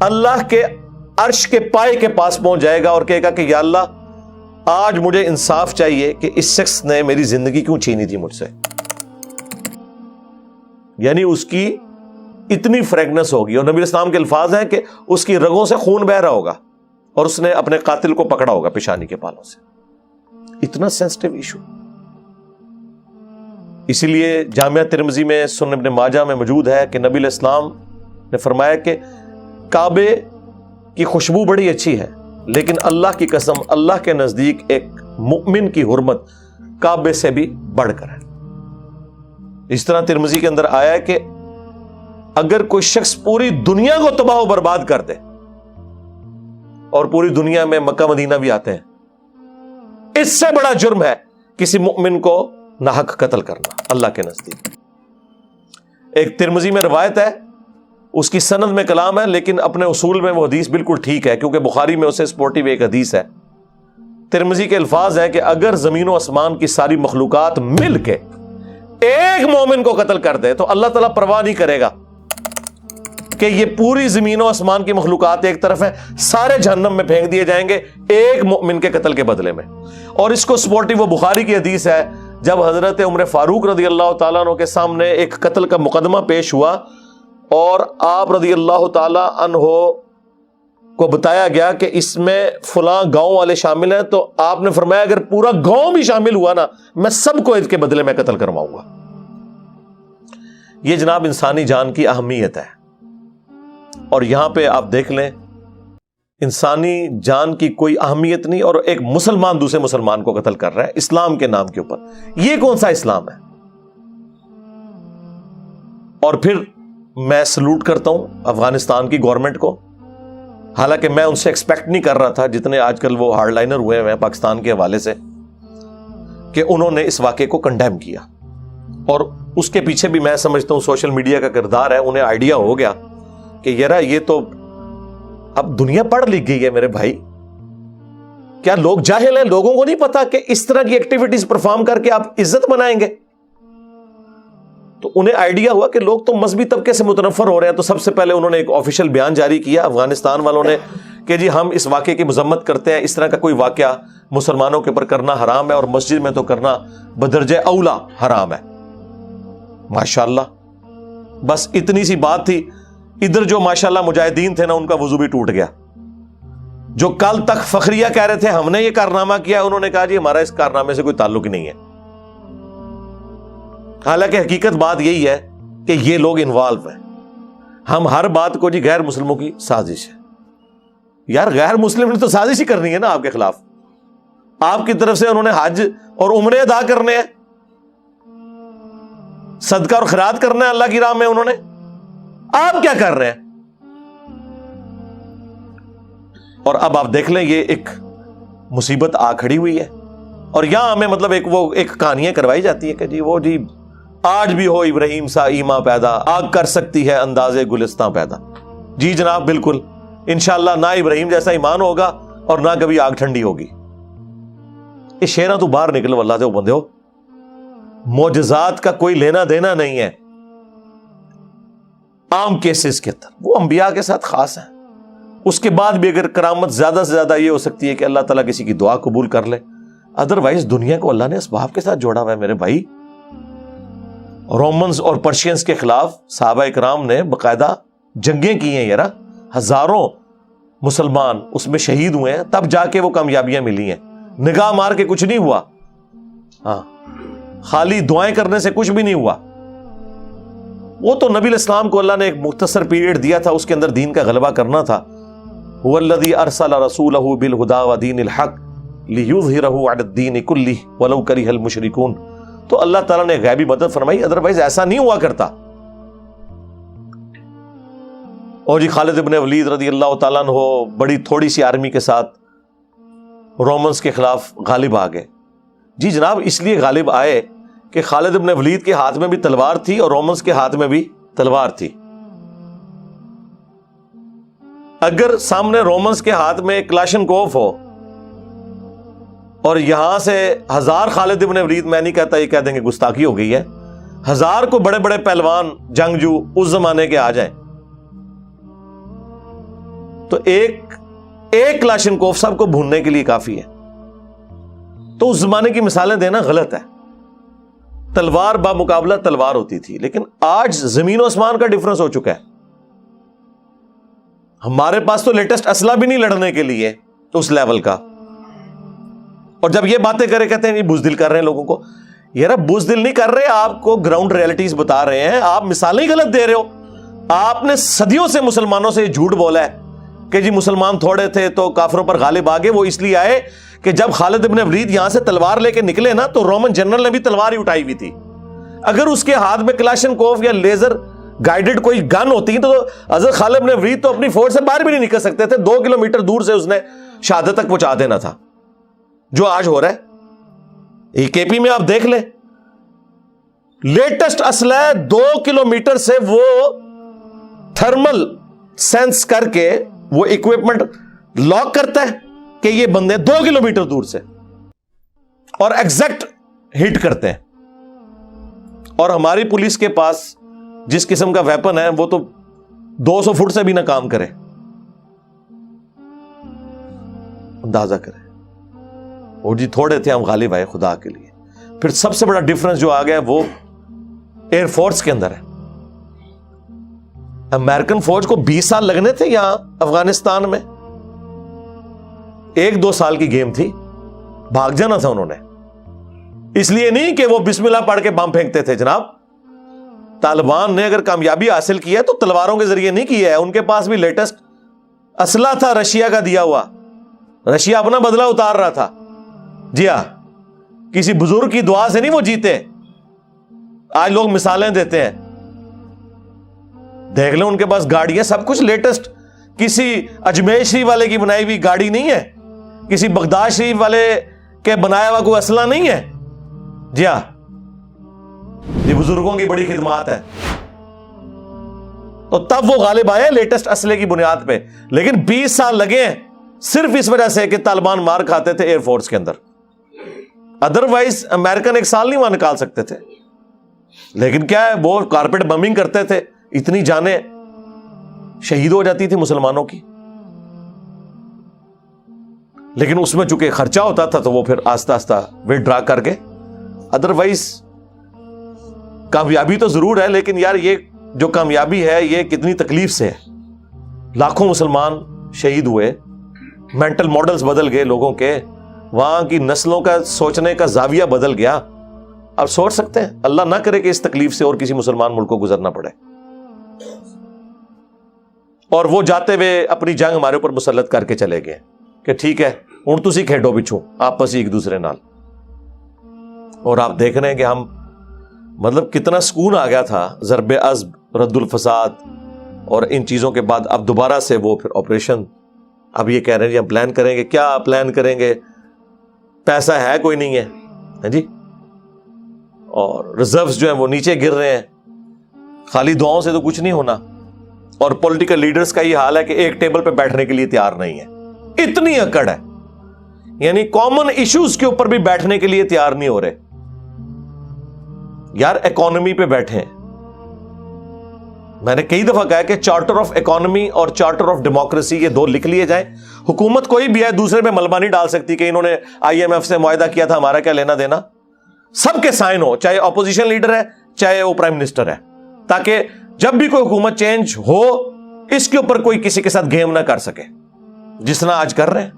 اللہ کے عرش کے پائے کے پاس پہنچ جائے گا اور کہے گا کہ یا اللہ، آج مجھے انصاف چاہیے کہ اس شخص نے میری زندگی کیوں چھینی تھی مجھ سے. یعنی اس کی اتنی فریگنس ہوگی، اور نبی اسلام کے الفاظ ہیں کہ اس کی رگوں سے خون بہ رہا ہوگا، اور اس نے اپنے قاتل کو پکڑا ہوگا پیشانی کے بالوں سے. اتنا سینسٹیو ایشو. اسی لیے جامعہ ترمذی میں، سنن ابن ماجہ میں موجود ہے کہ نبی الاسلام نے فرمایا کہ کعبے کی خوشبو بڑی اچھی ہے، لیکن اللہ کی قسم، اللہ کے نزدیک ایک مؤمن کی حرمت کعبے سے بھی بڑھ کر ہے. اس طرح ترمذی کے اندر آیا ہے کہ اگر کوئی شخص پوری دنیا کو تباہ و برباد کر دے، اور پوری دنیا میں مکہ مدینہ بھی آتے ہیں، اس سے بڑا جرم ہے کسی مؤمن کو ناحق قتل کرنا اللہ کے نزدیک. ایک ترمذی میں روایت ہے، اس کی سند میں کلام ہے، لیکن اپنے اصول میں وہ حدیث بالکل ٹھیک ہے، کیونکہ بخاری میں اسے سپورٹیو ایک حدیث ہے. ترمذی کے الفاظ ہیں کہ اگر زمین و آسمان کی ساری مخلوقات مل کے ایک مومن کو قتل کر دے تو اللہ تعالیٰ پرواہ نہیں کرے گا کہ یہ پوری زمین و آسمان کی مخلوقات ایک طرف ہیں، سارے جہنم میں پھینک دیے جائیں گے ایک مومن کے قتل کے بدلے میں. اور اس کو سپورٹیو وہ بخاری کی حدیث ہے جب حضرت عمر فاروق رضی اللہ تعالیٰ عنہ کے سامنے ایک قتل کا مقدمہ پیش ہوا اور آپ رضی اللہ تعالیٰ عنہ کو بتایا گیا کہ اس میں فلاں گاؤں والے شامل ہیں، تو آپ نے فرمایا اگر پورا گاؤں بھی شامل ہوا نا میں سب کو اس کے بدلے میں قتل کرواؤں گا۔ یہ جناب انسانی جان کی اہمیت ہے، اور یہاں پہ آپ دیکھ لیں انسانی جان کی کوئی اہمیت نہیں، اور ایک مسلمان دوسرے مسلمان کو قتل کر رہا ہے اسلام کے نام کے اوپر۔ یہ کون سا اسلام ہے؟ اور پھر میں سلوٹ کرتا ہوں افغانستان کی گورنمنٹ کو، حالانکہ میں ان سے ایکسپیکٹ نہیں کر رہا تھا جتنے آج کل وہ ہارڈ لائنر ہوئے ہیں پاکستان کے حوالے سے، کہ انہوں نے اس واقعے کو کنڈیم کیا، اور اس کے پیچھے بھی میں سمجھتا ہوں سوشل میڈیا کا کردار ہے۔ انہیں آئیڈیا ہو گیا کہ یار یہ تو اب دنیا پڑھ لکھ گئی ہے میرے بھائی، کیا لوگ جاہل ہیں؟ لوگوں کو نہیں پتا کہ اس طرح کی ایکٹیویٹیز پرفارم کر کے آپ عزت بنائیں گے؟ تو انہیں آئیڈیا ہوا کہ لوگ تو مذہبی طبقے سے متنفر ہو رہے ہیں، تو سب سے پہلے انہوں نے ایک آفیشیل بیان جاری کیا افغانستان والوں نے کہ جی ہم اس واقعے کی مذمت کرتے ہیں، اس طرح کا کوئی واقعہ مسلمانوں کے اوپر کرنا حرام ہے، اور مسجد میں تو کرنا بدرجہ اولا حرام ہے۔ ماشاءاللہ، بس اتنی سی بات تھی، ادھر جو ماشاءاللہ مجاہدین تھے نا ان کا وضو بھی ٹوٹ گیا۔ جو کل تک فخریہ کہہ رہے تھے ہم نے یہ کارنامہ کیا، انہوں نے کہا جی ہمارا اس کارنامے سے کوئی تعلق ہی نہیں ہے، حالانکہ حقیقت بات یہی ہے کہ یہ لوگ انوالو ہیں۔ ہم ہر بات کو جی غیر مسلموں کی سازش ہے، یار غیر مسلم نے تو سازش ہی کرنی ہے نا آپ کے خلاف، آپ کی طرف سے انہوں نے حج اور عمرے ادا کرنے ہیں، صدقہ اور خیرات کرنا ہے اللہ کی راہ میں، انہوں نے، آپ کیا کر رہے ہیں؟ اور اب آپ دیکھ لیں یہ ایک مصیبت آ کھڑی ہوئی ہے، اور یہاں ہمیں مطلب ایک کہانیاں کروائی جاتی ہے کہ جی وہ جی آج بھی ہو ابراہیم سا ایمان پیدا، آگ کر سکتی ہے اندازے گلستان پیدا۔ جی جناب بالکل، انشاءاللہ نہ ابراہیم جیسا ایمان ہوگا اور نہ کبھی آگ ٹھنڈی ہوگی۔ اس شیرہ تو باہر نکلو اللہ سے، وہ بندے ہو، معجزات کا کوئی لینا دینا نہیں ہے عام کیسز کے اندر، وہ انبیاء کے ساتھ خاص ہیں۔ اس کے بعد بھی اگر کرامت زیادہ سے زیادہ یہ ہو سکتی ہے کہ اللہ تعالیٰ کسی کی دعا قبول کر لے، ادروائز دنیا کو اللہ نے اسباب کے ساتھ جوڑا ہوا ہے میرے بھائی۔ رومنز اور پرشینز کے خلاف صحابہ اکرام نے باقاعدہ جنگیں کی ہیں، یار ہزاروں مسلمان اس میں شہید ہوئے ہیں، تب جا کے وہ کامیابیاں ملی ہیں۔ نگاہ مار کے کچھ نہیں ہوا، ہاں خالی دعائیں کرنے سے کچھ بھی نہیں ہوا۔ وہ تو نبی الاسلام کو اللہ نے ایک مختصر پیریڈ دیا تھا، اس کے اندر دین کا غلبہ کرنا تھا۔ هو الذی ارسل رسولہ بالہدی ودین الحق لیظہرہ علی الدین کلہ ولو کرہ المشرکون۔ تو اللہ تعالیٰ نے غیبی مدد فرمائی، ادروائز ایسا نہیں ہوا کرتا۔ اور جی خالد ابن ولید رضی اللہ تعالیٰ عنہ بڑی تھوڑی سی آرمی کے ساتھ رومنز کے خلاف غالب آ گئے۔ جی جناب اس لیے غالب آئے کہ خالد ابن ولید کے ہاتھ میں بھی تلوار تھی اور رومنز کے ہاتھ میں بھی تلوار تھی۔ اگر سامنے رومنز کے ہاتھ میں کلاشن کوف ہو اور یہاں سے 1000 خالد ابن ولید، میں نہیں کہتا یہ کہہ دیں گے گستاخی ہو گئی ہے، 1000 کو بڑے بڑے پہلوان جنگجو اس زمانے کے آ جائیں تو ایک کلاشن کوف سب کو بھوننے کے لیے کافی ہے۔ تو اس زمانے کی مثالیں دینا غلط ہے، تلوار بامقابلہ تلوار ہوتی تھی، لیکن آج زمین و آسمان کا ڈفرنس ہو چکا ہے۔ ہمارے پاس تو لیٹسٹ اسلحہ بھی نہیں لڑنے کے لیے اس لیول کا، اور جب یہ باتیں کرے کہتے ہیں یہ بزدل کر رہے ہیں لوگوں کو۔ یار بزدل نہیں کر رہے، آپ کو گراؤنڈ ریئلٹیز بتا رہے ہیں، آپ مثالیں غلط دے رہے ہو۔ آپ نے صدیوں سے مسلمانوں سے جھوٹ بولا ہے کہ جی مسلمان تھوڑے تھے تو کافروں پر غالب آ گئے۔ وہ اس لیے آئے کہ جب خالد ابن ولید یہاں سے تلوار لے کے نکلے نا تو رومن جنرل نے بھی تلوار ہی اٹھائی ہوئی تھی۔ اگر اس کے ہاتھ میں کلاشن کوف یا لیزر گائیڈڈ کوئی گن ہوتی تو حضرت خالد ابن ولید تو اپنی فورس سے باہر بھی نہیں نکل سکتے تھے، 2 کلومیٹر دور سے اس نے شہادت تک پہنچا دینا تھا، جو آج ہو رہا ہے۔ کے پی میں آپ دیکھ لیں، لیٹسٹ اسلحہ 2 کلومیٹر سے وہ تھرمل سینس کر کے وہ اکوپمنٹ لاک کرتا ہے کہ یہ بندے 2 کلومیٹر دور سے، اور ایگزیکٹ ہٹ کرتے ہیں۔ اور ہماری پولیس کے پاس جس قسم کا ویپن ہے وہ تو 200 فٹ سے بھی نہ کام کرے، اندازہ کریں۔ اور جی تھوڑے تھے ہم غالب آئے خدا کے لیے۔ پھر سب سے بڑا ڈفرنس جو آ گیا وہ ایئر فورس کے اندر ہے. امریکن فوج کو 20 سال لگنے تھے یہاں افغانستان میں, 1-2 سال کی گیم تھی, بھاگ جانا تھا انہوں نے. اس لیے نہیں کہ وہ بسم اللہ پڑھ کے بم پھینکتے تھے جناب. طالبان نے اگر کامیابی حاصل کی ہے تو تلواروں کے ذریعے نہیں کیا ہے, ان کے پاس بھی لیٹسٹ اسلحہ تھا رشیا کا دیا ہوا. رشیا اپنا بدلہ اتار رہا تھا. جی ہاں, کسی بزرگ کی دعا سے نہیں وہ جیتے. آج لوگ مثالیں دیتے ہیں, دیکھ لیں ان کے پاس گاڑیاں سب کچھ لیٹسٹ, کسی اجمیر شریف والے کی بنائی ہوئی گاڑی نہیں ہے, کسی بغداد شریف والے کے بنایا ہوا کوئی اسلحہ نہیں ہے. جی ہاں, یہ بزرگوں کی بڑی خدمات ہے. تو تب وہ غالب آئے لیٹسٹ اسلحے کی بنیاد پہ, لیکن 20 سال لگے ہیں صرف اس وجہ سے کہ طالبان مار کھاتے تھے ایئر فورس کے اندر. ادروائز امریکن 1 سال نہیں وہاں نکال سکتے تھے. لیکن کیا ہے, وہ کارپیٹ بمبنگ کرتے تھے, اتنی جانیں شہید ہو جاتی تھی مسلمانوں کی. لیکن اس میں چونکہ خرچہ ہوتا تھا تو وہ پھر آہستہ آہستہ ویٹ ڈرا کر کے. ادروائز کامیابی تو ضرور ہے, لیکن یار یہ جو کامیابی ہے یہ کتنی تکلیف سے ہے. لاکھوں مسلمان شہید ہوئے, مینٹل ماڈلز بدل گئے لوگوں کے, وہاں کی نسلوں کا سوچنے کا زاویہ بدل گیا. آپ سوچ سکتے ہیں, اللہ نہ کرے کہ اس تکلیف سے اور کسی مسلمان ملک کو گزرنا پڑے. اور وہ جاتے ہوئے اپنی جنگ ہمارے اوپر مسلط کر کے چلے گئے کہ ٹھیک ہے ہوں تسی کھیڈو پچھو آپس ہی ایک دوسرے نال. اور آپ دیکھ رہے ہیں کہ ہم مطلب کتنا سکون آ گیا تھا ضرب عزب, رد الفساد اور ان چیزوں کے بعد. اب دوبارہ سے وہ پھر آپریشن, اب یہ کہہ رہے ہیں جی ہم پلان کریں گے. کیا پلان کریں گے, پیسہ ہے کوئی نہیں ہے جی, اور ریزروز جو ہیں وہ نیچے گر رہے ہیں. خالی دعاؤں سے تو کچھ نہیں ہونا. اور پولیٹیکل لیڈرز کا یہ حال ہے کہ ایک ٹیبل پہ بیٹھنے کے لیے تیار نہیں ہے. اتنی اکڑ ہے, یعنی کامن ایشوز کے اوپر بھی بیٹھنے کے لیے تیار نہیں ہو رہے. یار اکانومی پہ بیٹھے ہیں. میں نے کئی دفعہ کہا کہ چارٹر آف اکانومی اور چارٹر آف ڈیموکریسی یہ 2 لکھ لیے جائیں. حکومت کوئی بھی ہے دوسرے پہ ملبہ نہیں ڈال سکتی کہ انہوں نے IMF سے معاہدہ کیا تھا, ہمارا کیا لینا دینا. سب کے سائن ہو, چاہے اپوزیشن لیڈر ہے چاہے وہ پرائم منسٹر ہے, تاکہ جب بھی کوئی حکومت چینج ہو اس کے اوپر کوئی کسی کے ساتھ گیم نہ کر سکے, جس طرح آج کر رہے ہیں.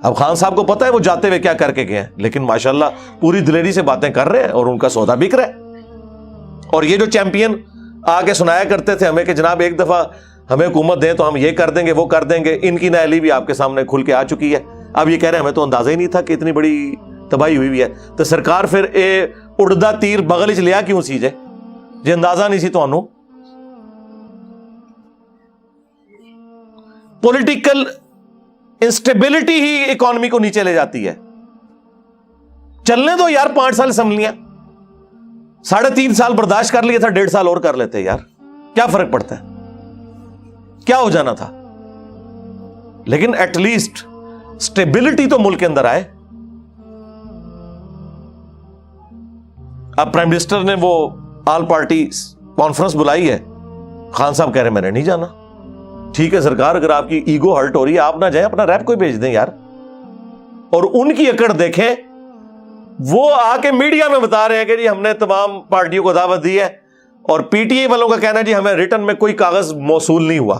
اب خان صاحب کو پتا ہے وہ جاتے ہوئے کیا کر کے گئے ہیں, لیکن ماشاءاللہ پوری دلیری سے باتیں کر رہے ہیں اور ان کا سودا بک رہا ہے. اور یہ جو چیمپئن آ کے سنایا کرتے تھے ہمیں کہ جناب ایک دفعہ ہمیں حکومت دیں تو ہم یہ کر دیں گے وہ کر دیں گے, ان کی نااہلی بھی آپ کے سامنے کھل کے آ چکی ہے. اب یہ کہہ رہے ہیں ہمیں تو اندازہ ہی نہیں تھا کہ اتنی بڑی تباہی ہوئی ہے. تو سرکار پھر اے اڑدا تیر بغل چ لیا کیوں سی جے اندازہ نہیں سی تانوں. پولیٹیکل انسٹیبلٹی ہی اکانومی کو نیچے لے جاتی ہے. چلنے دو یار 5 سال اسمبلیاں, 3.5 سال برداشت کر لیا تھا, 1.5 سال اور کر لیتے یار, کیا فرق پڑتا ہے, کیا ہو جانا تھا. لیکن ایٹ لیسٹ اسٹیبلٹی تو ملک کے اندر آئے. اب پرائم منسٹر نے وہ آل پارٹی کانفرنس بلائی ہے, خان صاحب کہہ رہے ہیں میں نے نہیں جانا. ٹھیک ہے سرکار, اگر آپ کی ایگو ہرٹ ہو رہی ہے آپ نہ جائیں, اپنا ریپ کوئی بھیج دیں یار. اور ان کی اکڑ دیکھیں, وہ آ کے میڈیا میں بتا رہے ہیں کہ جی ہم نے تمام پارٹیوں کو دعوت دی ہے, اور PTI والوں کا کہنا ہے جی ہمیں ریٹن میں کوئی کاغذ موصول نہیں ہوا.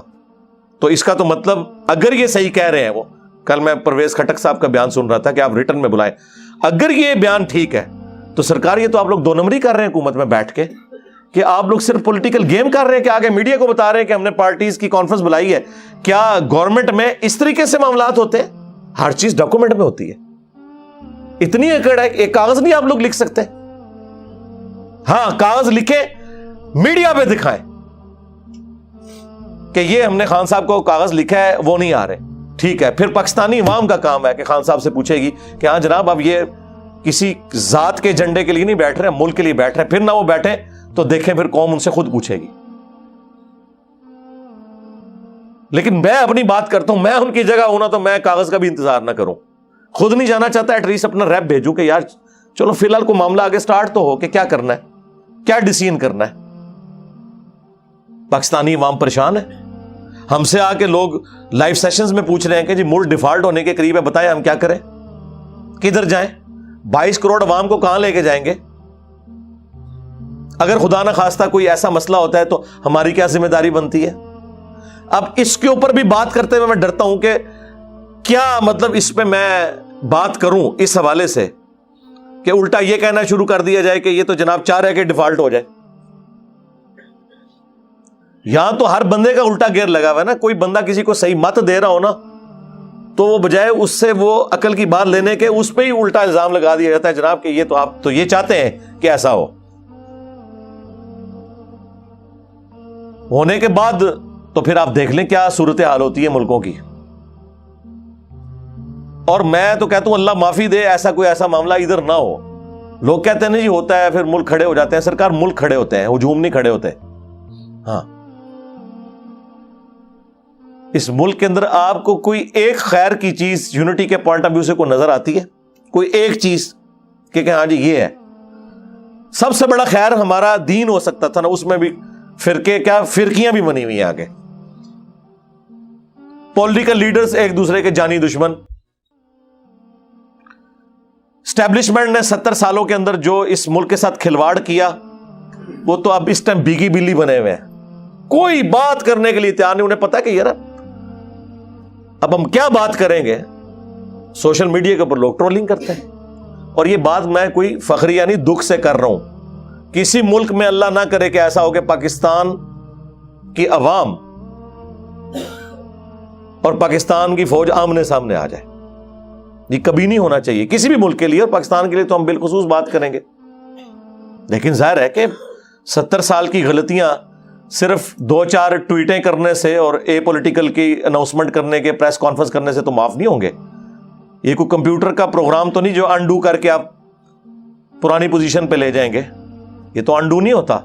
تو اس کا تو مطلب اگر یہ صحیح کہہ رہے ہیں, وہ کل میں پرویز خٹک صاحب کا بیان سن رہا تھا کہ آپ ریٹن میں بلائیں, اگر یہ بیان ٹھیک ہے تو سرکار یہ تو آپ لوگ 2 نمبری کر رہے ہیں حکومت میں بیٹھ کے, کہ آپ لوگ صرف پولیٹیکل گیم کر رہے ہیں کہ آگے میڈیا کو بتا رہے ہیں کہ ہم نے پارٹیز کی کانفرنس بلائی ہے. کیا گورنمنٹ میں اس طریقے سے معاملات ہوتے ہیں؟ ہر چیز ڈاکومنٹ میں ہوتی ہے. اتنی اکڑ ہے, ایک کاغذ نہیں آپ لوگ لکھ سکتے. ہاں کاغذ لکھیں, میڈیا پہ دکھائیں کہ یہ ہم نے خان صاحب کو کاغذ لکھا ہے, وہ نہیں آ رہے. ٹھیک ہے, پھر پاکستانی عوام کا کام ہے کہ خان صاحب سے پوچھے گی کہ ہاں جناب اب یہ کسی ذات کے جھنڈے کے لیے نہیں بیٹھ رہے, ملک کے لیے بیٹھ رہے. پھر نہ وہ بیٹھے تو دیکھیں پھر قوم ان سے خود پوچھے گی. لیکن میں اپنی بات کرتا ہوں, میں ان کی جگہ ہوں نا تو میں کاغذ کا بھی انتظار نہ کروں. خود نہیں جانا چاہتا, ایٹ لیسٹ اپنا ریپ بھیجوں کہ یار چلو فی الحال کو معاملہ آگے سٹارٹ تو ہو کہ کیا کرنا ہے, کیا ڈیسیژن کرنا ہے. پاکستانی عوام پریشان ہے. ہم سے آ کے لوگ لائیو سیشنز میں پوچھ رہے ہیں کہ جی ملک ڈیفالٹ ہونے کے قریب ہے, بتائیں ہم کیا کریں, کدھر جائیں. 22 کروڑ عوام کو کہاں لے کے جائیں گے؟ اگر خدا نہ خواستہ کوئی ایسا مسئلہ ہوتا ہے تو ہماری کیا ذمہ داری بنتی ہے؟ اب اس کے اوپر بھی بات کرتے ہوئے میں ڈرتا ہوں کہ کیا مطلب اس پہ میں بات کروں اس حوالے سے کہ الٹا یہ کہنا شروع کر دیا جائے کہ یہ تو جناب چاہ رہے کہ ڈیفالٹ ہو جائے. یہاں تو ہر بندے کا الٹا گیئر لگا ہوا ہے نا. کوئی بندہ کسی کو صحیح مت دے رہا ہو نا تو وہ بجائے اس سے وہ عقل کی بات لینے کے اس پہ ہی الٹا الزام لگا دیا جاتا ہے جناب کہ یہ تو آپ تو یہ چاہتے ہیں کہ ایسا ہو. ہونے کے بعد تو پھر آپ دیکھ لیں کیا صورتحال ہوتی ہے ملکوں کی. اور میں تو کہتا ہوں اللہ معافی دے ایسا کوئی ایسا معاملہ ادھر نہ ہو. لوگ کہتے ہیں نا جی ہوتا ہے پھر ملک کھڑے ہو جاتے ہیں. سرکار ملک کھڑے ہوتے ہیں, ہجوم نہیں کھڑے ہوتے. ہاں اس ملک کے اندر آپ کو کوئی ایک خیر کی چیز یونٹی کے پوائنٹ آف ویو سے کوئی نظر آتی ہے؟ کوئی ایک چیز کہ ہاں جی یہ ہے. سب سے بڑا خیر ہمارا دین ہو سکتا تھا نا, اس میں بھی فرقے کیا فرقیاں بھی بنی ہوئی ہیں آگے. پولیٹیکل لیڈرز ایک دوسرے کے جانی دشمن. اسٹیبلشمنٹ نے 70 سالوں کے اندر جو اس ملک کے ساتھ کھلواڑ کیا وہ تو اب اس ٹائم بیگی بلی بنے ہوئے ہیں. کوئی بات کرنے کے لیے تیار نہیں. انہیں پتا کہ یار اب ہم کیا بات کریں گے. سوشل میڈیا کے اوپر لوگ ٹرولنگ کرتے ہیں. اور یہ بات میں کوئی فخری یعنی دکھ سے کر رہا ہوں. کسی ملک میں اللہ نہ کرے کہ ایسا ہو کہ پاکستان کی عوام اور پاکستان کی فوج آمنے سامنے آ جائے. یہ کبھی نہیں ہونا چاہیے کسی بھی ملک کے لیے, اور پاکستان کے لیے تو ہم بالخصوص بات کریں گے. لیکن ظاہر ہے کہ 70 سال کی غلطیاں صرف 2-4 ٹویٹیں کرنے سے اور اے پولیٹیکل کی اناؤنسمنٹ کرنے کے پریس کانفرنس کرنے سے تو معاف نہیں ہوں گے. یہ کوئی کمپیوٹر کا پروگرام تو نہیں جو انڈو کر کے آپ پرانی پوزیشن پہ لے جائیں گے. یہ تو انڈو نہیں ہوتا,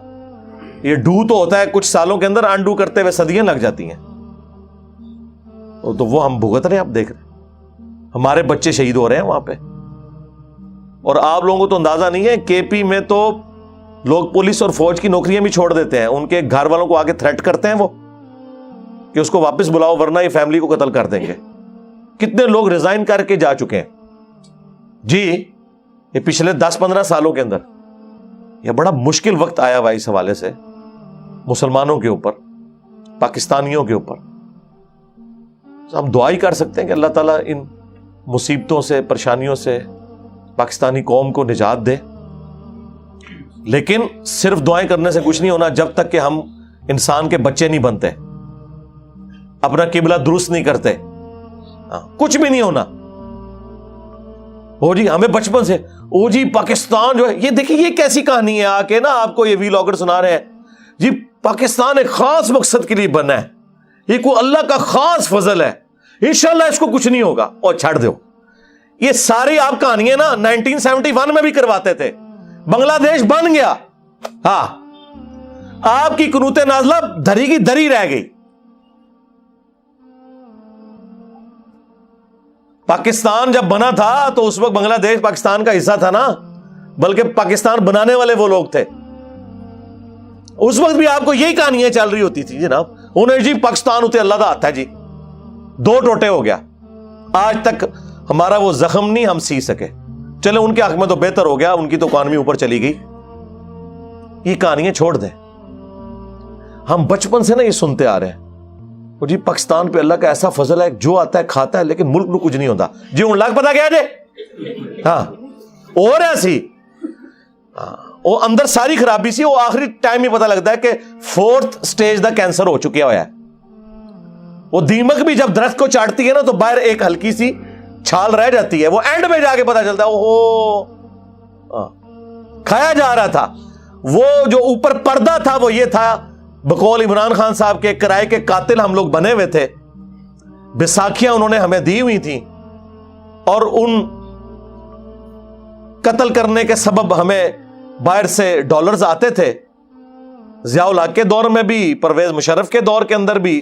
یہ ڈو تو ہوتا ہے. کچھ سالوں کے اندر انڈو کرتے ہوئے صدیاں لگ جاتی ہیں. تو وہ ہم بھگت رہے ہیں, آپ دیکھ رہے ہیں ہمارے بچے شہید ہو رہے ہیں وہاں پہ. اور آپ لوگوں کو تو اندازہ نہیں ہے کے پی میں تو لوگ پولیس اور فوج کی نوکریاں بھی چھوڑ دیتے ہیں. ان کے گھر والوں کو آگے تھریٹ کرتے ہیں وہ کہ اس کو واپس بلاؤ ورنہ یہ فیملی کو قتل کر دیں گے. کتنے لوگ ریزائن کر کے جا چکے ہیں جی یہ پچھلے 10-15 سالوں کے اندر. یہ بڑا مشکل وقت آیا ہوا اس حوالے سے مسلمانوں کے اوپر, پاکستانیوں کے اوپر. ہم دعا ہی کر سکتے ہیں کہ اللہ تعالیٰ ان مصیبتوں سے پریشانیوں سے پاکستانی قوم کو نجات دے. لیکن صرف دعائیں کرنے سے کچھ نہیں ہونا جب تک کہ ہم انسان کے بچے نہیں بنتے, اپنا قبلہ درست نہیں کرتے. کچھ بھی نہیں ہونا. جی ہمیں بچپن سے جی پاکستان جو ہے, یہ دیکھیں یہ کیسی کہانی ہے آ کے نا آپ کو یہ ویلاگر سنا رہے ہیں جی پاکستان ایک خاص مقصد کے لیے بنا ہے, یہ کوئی اللہ کا خاص فضل ہے, انشاءاللہ اس کو کچھ نہیں ہوگا. اور چھڑ دو یہ ساری آپ کہانیاں نا 1971 میں بھی کرواتے تھے. بنگلہ دیش بن گیا, ہاں آپ کی قنوت نازلہ دھری کی دھری رہ گئی. پاکستان جب بنا تھا تو اس وقت بنگلہ دیش پاکستان کا حصہ تھا نا, بلکہ پاکستان بنانے والے وہ لوگ تھے. اس وقت بھی آپ کو یہی کہانیاں چل رہی ہوتی تھی جناب. انہیں جی پاکستان اتنے اللہ کا ہاتھ ہے جی, 2 ٹوٹے ہو گیا. آج تک ہمارا وہ زخم نہیں ہم سی سکے. چلے ان کے حق میں تو بہتر ہو گیا, ان کی تو اکانومی اوپر چلی گئی. یہ کہانیاں چھوڑ دیں. ہم بچپن سے نا یہ سنتے آ رہے ہیں جی پاکستان پہ اللہ کا ایسا فضل ہے, جو آتا ہے کھاتا ہے لیکن ملک میں کچھ نہیں ہوتا. جی ان لاکھ پتا کیا جی ہاں اور ایسی وہ اندر ساری خرابی سی. وہ آخری ٹائم ہی پتا لگتا ہے کہ 4th سٹیج دا کینسر ہو چکا ہوا ہے. وہ دیمک بھی جب درخت کو چاٹتی ہے نا تو باہر ایک ہلکی سی چھال رہ جاتی ہے, وہ اینڈ میں جا کے پتا چلتا ہے اوہو کھایا جا رہا تھا. وہ جو اوپر پردہ تھا وہ یہ تھا بقول عمران خان صاحب کے کرائے کے قاتل ہم لوگ بنے ہوئے تھے. بیساکھیاں انہوں نے ہمیں دی ہوئی تھیں اور ان قتل کرنے کے سبب ہمیں باہر سے ڈالرز آتے تھے. ضیاء الحق کے دور میں بھی, پرویز مشرف کے دور کے اندر بھی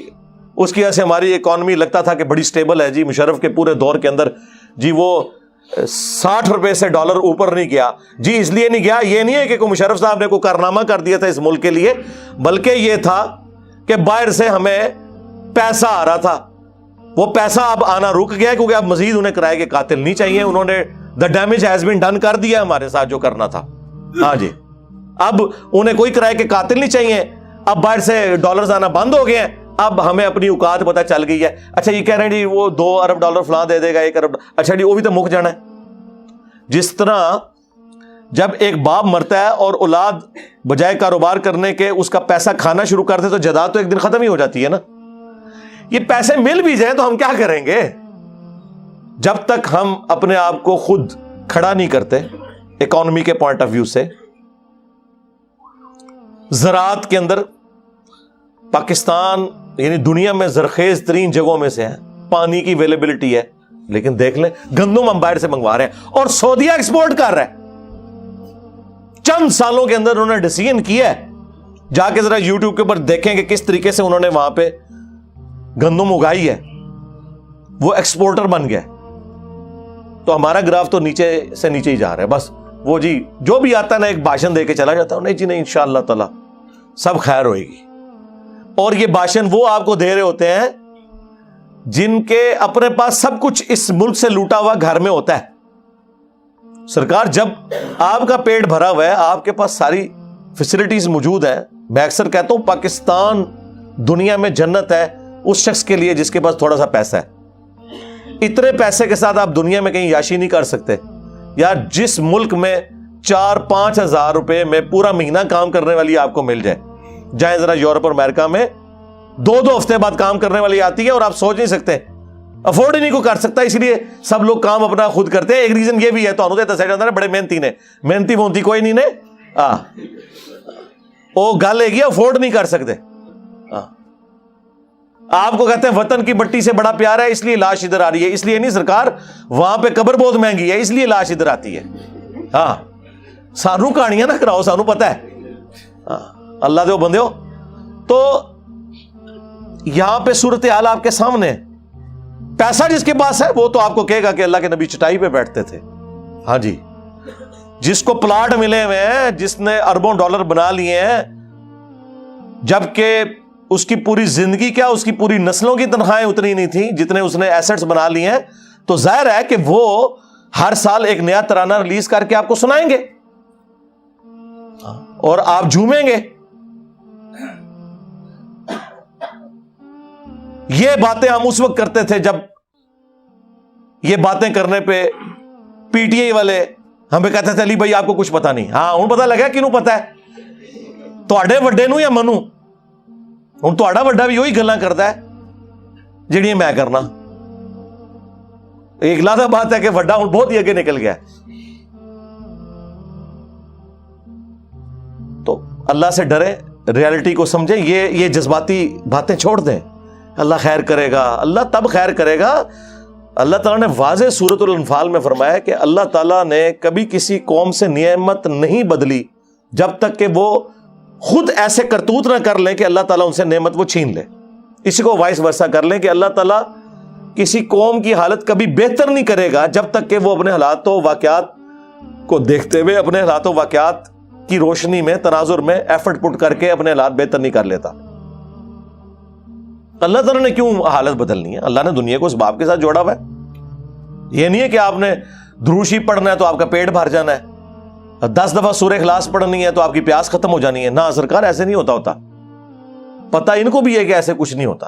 اس کی وجہ سے ہماری اکانومی لگتا تھا کہ بڑی سٹیبل ہے. جی مشرف کے پورے دور کے اندر جی وہ 60 روپے سے ڈالر اوپر نہیں گیا. جی اس لیے نہیں گیا, یہ نہیں ہے کہ کوئی مشرف صاحب نے کوئی کارنامہ کر دیا تھا اس ملک کے لیے, بلکہ یہ تھا کہ باہر سے ہمیں پیسہ آ رہا تھا. وہ پیسہ اب آنا رک گیا کیونکہ اب مزید انہیں کرائے کے قاتل نہیں چاہیے. انہوں نے the damage has been done کر دیا ہمارے ساتھ جو کرنا تھا. ہاں جی, اب انہیں کوئی کرائے کے قاتل نہیں چاہیے, اب باہر سے ڈالرز آنا بند ہو گئے ہیں, اب ہمیں اپنی اوقات پتہ چل گئی ہے. اچھا یہ کہہ رہے ہیں جی وہ 2 ارب ڈالر فلاں دے دے گا, 1 ارب, اچھا جی وہ بھی تو مک جانا ہے. جس طرح جب ایک باپ مرتا ہے اور اولاد بجائے کاروبار کرنے کے اس کا پیسہ کھانا شروع کرتے تو جائیداد تو ایک دن ختم ہی ہو جاتی ہے نا. یہ پیسے مل بھی جائیں تو ہم کیا کریں گے جب تک ہم اپنے آپ کو خود کھڑا نہیں کرتے اکانومی کے پوائنٹ آف ویو سے. زراعت کے اندر پاکستان یعنی دنیا میں زرخیز ترین جگہوں میں سے ہے, پانی کی اویلیبلٹی ہے, لیکن دیکھ لیں گندم ہم باہر سے منگوا رہے ہیں اور سعودیہ ایکسپورٹ کر رہا ہے. چند سالوں کے اندر انہوں نے ڈیسیژن کیا ہے, جا کے ذرا یوٹیوب کے اوپر دیکھیں کہ کس طریقے سے انہوں نے وہاں پہ گندم اگائی ہے, وہ ایکسپورٹر بن گیا. تو ہمارا گراف تو نیچے سے نیچے ہی جا رہا ہے. بس وہ جی جو بھی آتا ہے نا ایک بھاشن دے کے چلا جاتا ہے, نہیں جی نہیں انشاءاللہ تعالی سب خیر ہوئے گی. اور یہ بھاشن وہ آپ کو دے رہے ہوتے ہیں جن کے اپنے پاس سب کچھ اس ملک سے لوٹا ہوا گھر میں ہوتا ہے. سرکار جب آپ کا پیٹ بھرا ہوا ہے, آپ کے پاس ساری فیسلٹیز موجود ہیں, میں اکثر کہتا ہوں پاکستان دنیا میں جنت ہے اس شخص کے لیے جس کے پاس تھوڑا سا پیسہ ہے. اتنے پیسے کے ساتھ آپ دنیا میں کہیں یاشی نہیں کر سکتے. یار جس ملک میں 4-5 ہزار روپے میں پورا مہینہ کام کرنے والی آپ کو مل جائے, جائیں ذرا یورپ اور امریکہ میں 2 ہفتے بعد کام کرنے والی آتی ہے اور آپ سوچ نہیں سکتے, افورڈ ہی نہیں کو کر سکتا, اس لیے سب لوگ کام اپنا خود کرتے ہیں. ایک ریزن یہ بھی ہے تو دسیا جاتا ہے بڑے محنتی نے, محنتی مونتی کوئی نہیں نے, وہ گل ہے افورڈ نہیں کر سکتے. آپ کو کہتے ہیں وطن کی مٹی سے بڑا پیار ہے اس لیے لاش ادھر آ رہی ہے, اس لیے نہیں سرکار وہاں پہ قبر بہت مہنگی ہے اس لیے لاش ادھر آتی ہے. ہاں سانو کہانیاں نہ کراؤ, سانو پتہ ہے. اللہ دے بندے ہو. تو یہاں پہ صورتحال آپ کے سامنے, پیسہ جس کے پاس ہے وہ تو آپ کو کہے گا کہ اللہ کے نبی چٹائی پہ بیٹھتے تھے. ہاں جی, جس کو پلاٹ ملے ہوئے ہیں, جس نے اربوں ڈالر بنا لیے ہیں, جبکہ اس کی پوری زندگی کیا اس کی پوری نسلوں کی تنخواہیں اتنی نہیں تھیں جتنے اس نے ایسٹس بنا لیے ہیں, تو ظاہر ہے کہ وہ ہر سال ایک نیا ترانہ ریلیز کر کے آپ کو سنائیں گے اور آپ جھومیں گے. یہ باتیں ہم اس وقت کرتے تھے جب یہ باتیں کرنے پہ پی ٹی آئی والے ہمیں کہتے تھے علی بھائی آپ کو کچھ پتا نہیں. ہاں ہوں پتا لگا کینوں پتا ہے, تواڈے وڈے نوں یا منوں, ہوں تہاڈا وڈا بھی وہی گلاں کردا ہے جہڑیاں میں کرنا. ایک لادہ بات ہے کہ وڈا ہوں بہت ہی اگے نکل گیا. تو اللہ سے ڈرے, ریالٹی کو سمجھیں, یہ جذباتی باتیں چھوڑ دیں. اللہ خیر کرے گا, اللہ تب خیر کرے گا. اللہ تعالیٰ نے واضح سورۃ الانفال میں فرمایا کہ اللہ تعالیٰ نے کبھی کسی قوم سے نعمت نہیں بدلی جب تک کہ وہ خود ایسے کرتوت نہ کر لیں کہ اللہ تعالیٰ ان سے نعمت وہ چھین لے. اسی کو وائس ورسا کر لیں کہ اللہ تعالیٰ کسی قوم کی حالت کبھی بہتر نہیں کرے گا جب تک کہ وہ اپنے حالات و واقعات کو دیکھتے ہوئے اپنے حالات و واقعات کی روشنی میں تناظر میں ایفرٹ پٹ کر کے اپنے حالات بہتر نہیں کر لیتا. اللہ تعالیٰ نے کیوں حالت بدلنی ہے؟ اللہ نے دنیا کو اس باپ کے ساتھ جوڑا ہوا ہے. یہ نہیں ہے کہ آپ نے دروشی پڑھنا ہے تو آپ کا پیٹ بھر جانا ہے, 10 دفعہ سورہ اخلاص پڑھنی ہے تو آپ کی پیاس ختم ہو جانی ہے. نہ سرکار ایسے نہیں ہوتا. پتہ ان کو بھی ہے کہ ایسے کچھ نہیں ہوتا,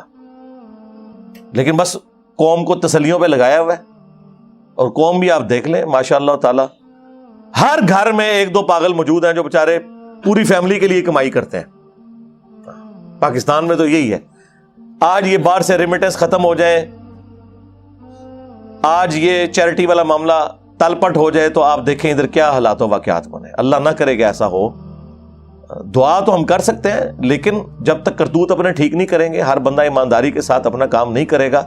لیکن بس قوم کو تسلیوں پہ لگایا ہوا ہے. اور قوم بھی آپ دیکھ لیں ماشاء اللہ تعالی, ہر گھر میں 1-2 پاگل موجود ہیں جو بیچارے پوری فیملی کے لیے کمائی کرتے ہیں. پاکستان میں تو یہی ہے. آج یہ باہر سے ریمیٹنس ختم ہو جائے, آج یہ چیریٹی والا معاملہ تل پٹ ہو جائے تو آپ دیکھیں ادھر کیا حالات و واقعات بنے. اللہ نہ کرے کہ ایسا ہو. دعا تو ہم کر سکتے ہیں, لیکن جب تک کرتوت اپنے ٹھیک نہیں کریں گے, ہر بندہ ایمانداری کے ساتھ اپنا کام نہیں کرے گا,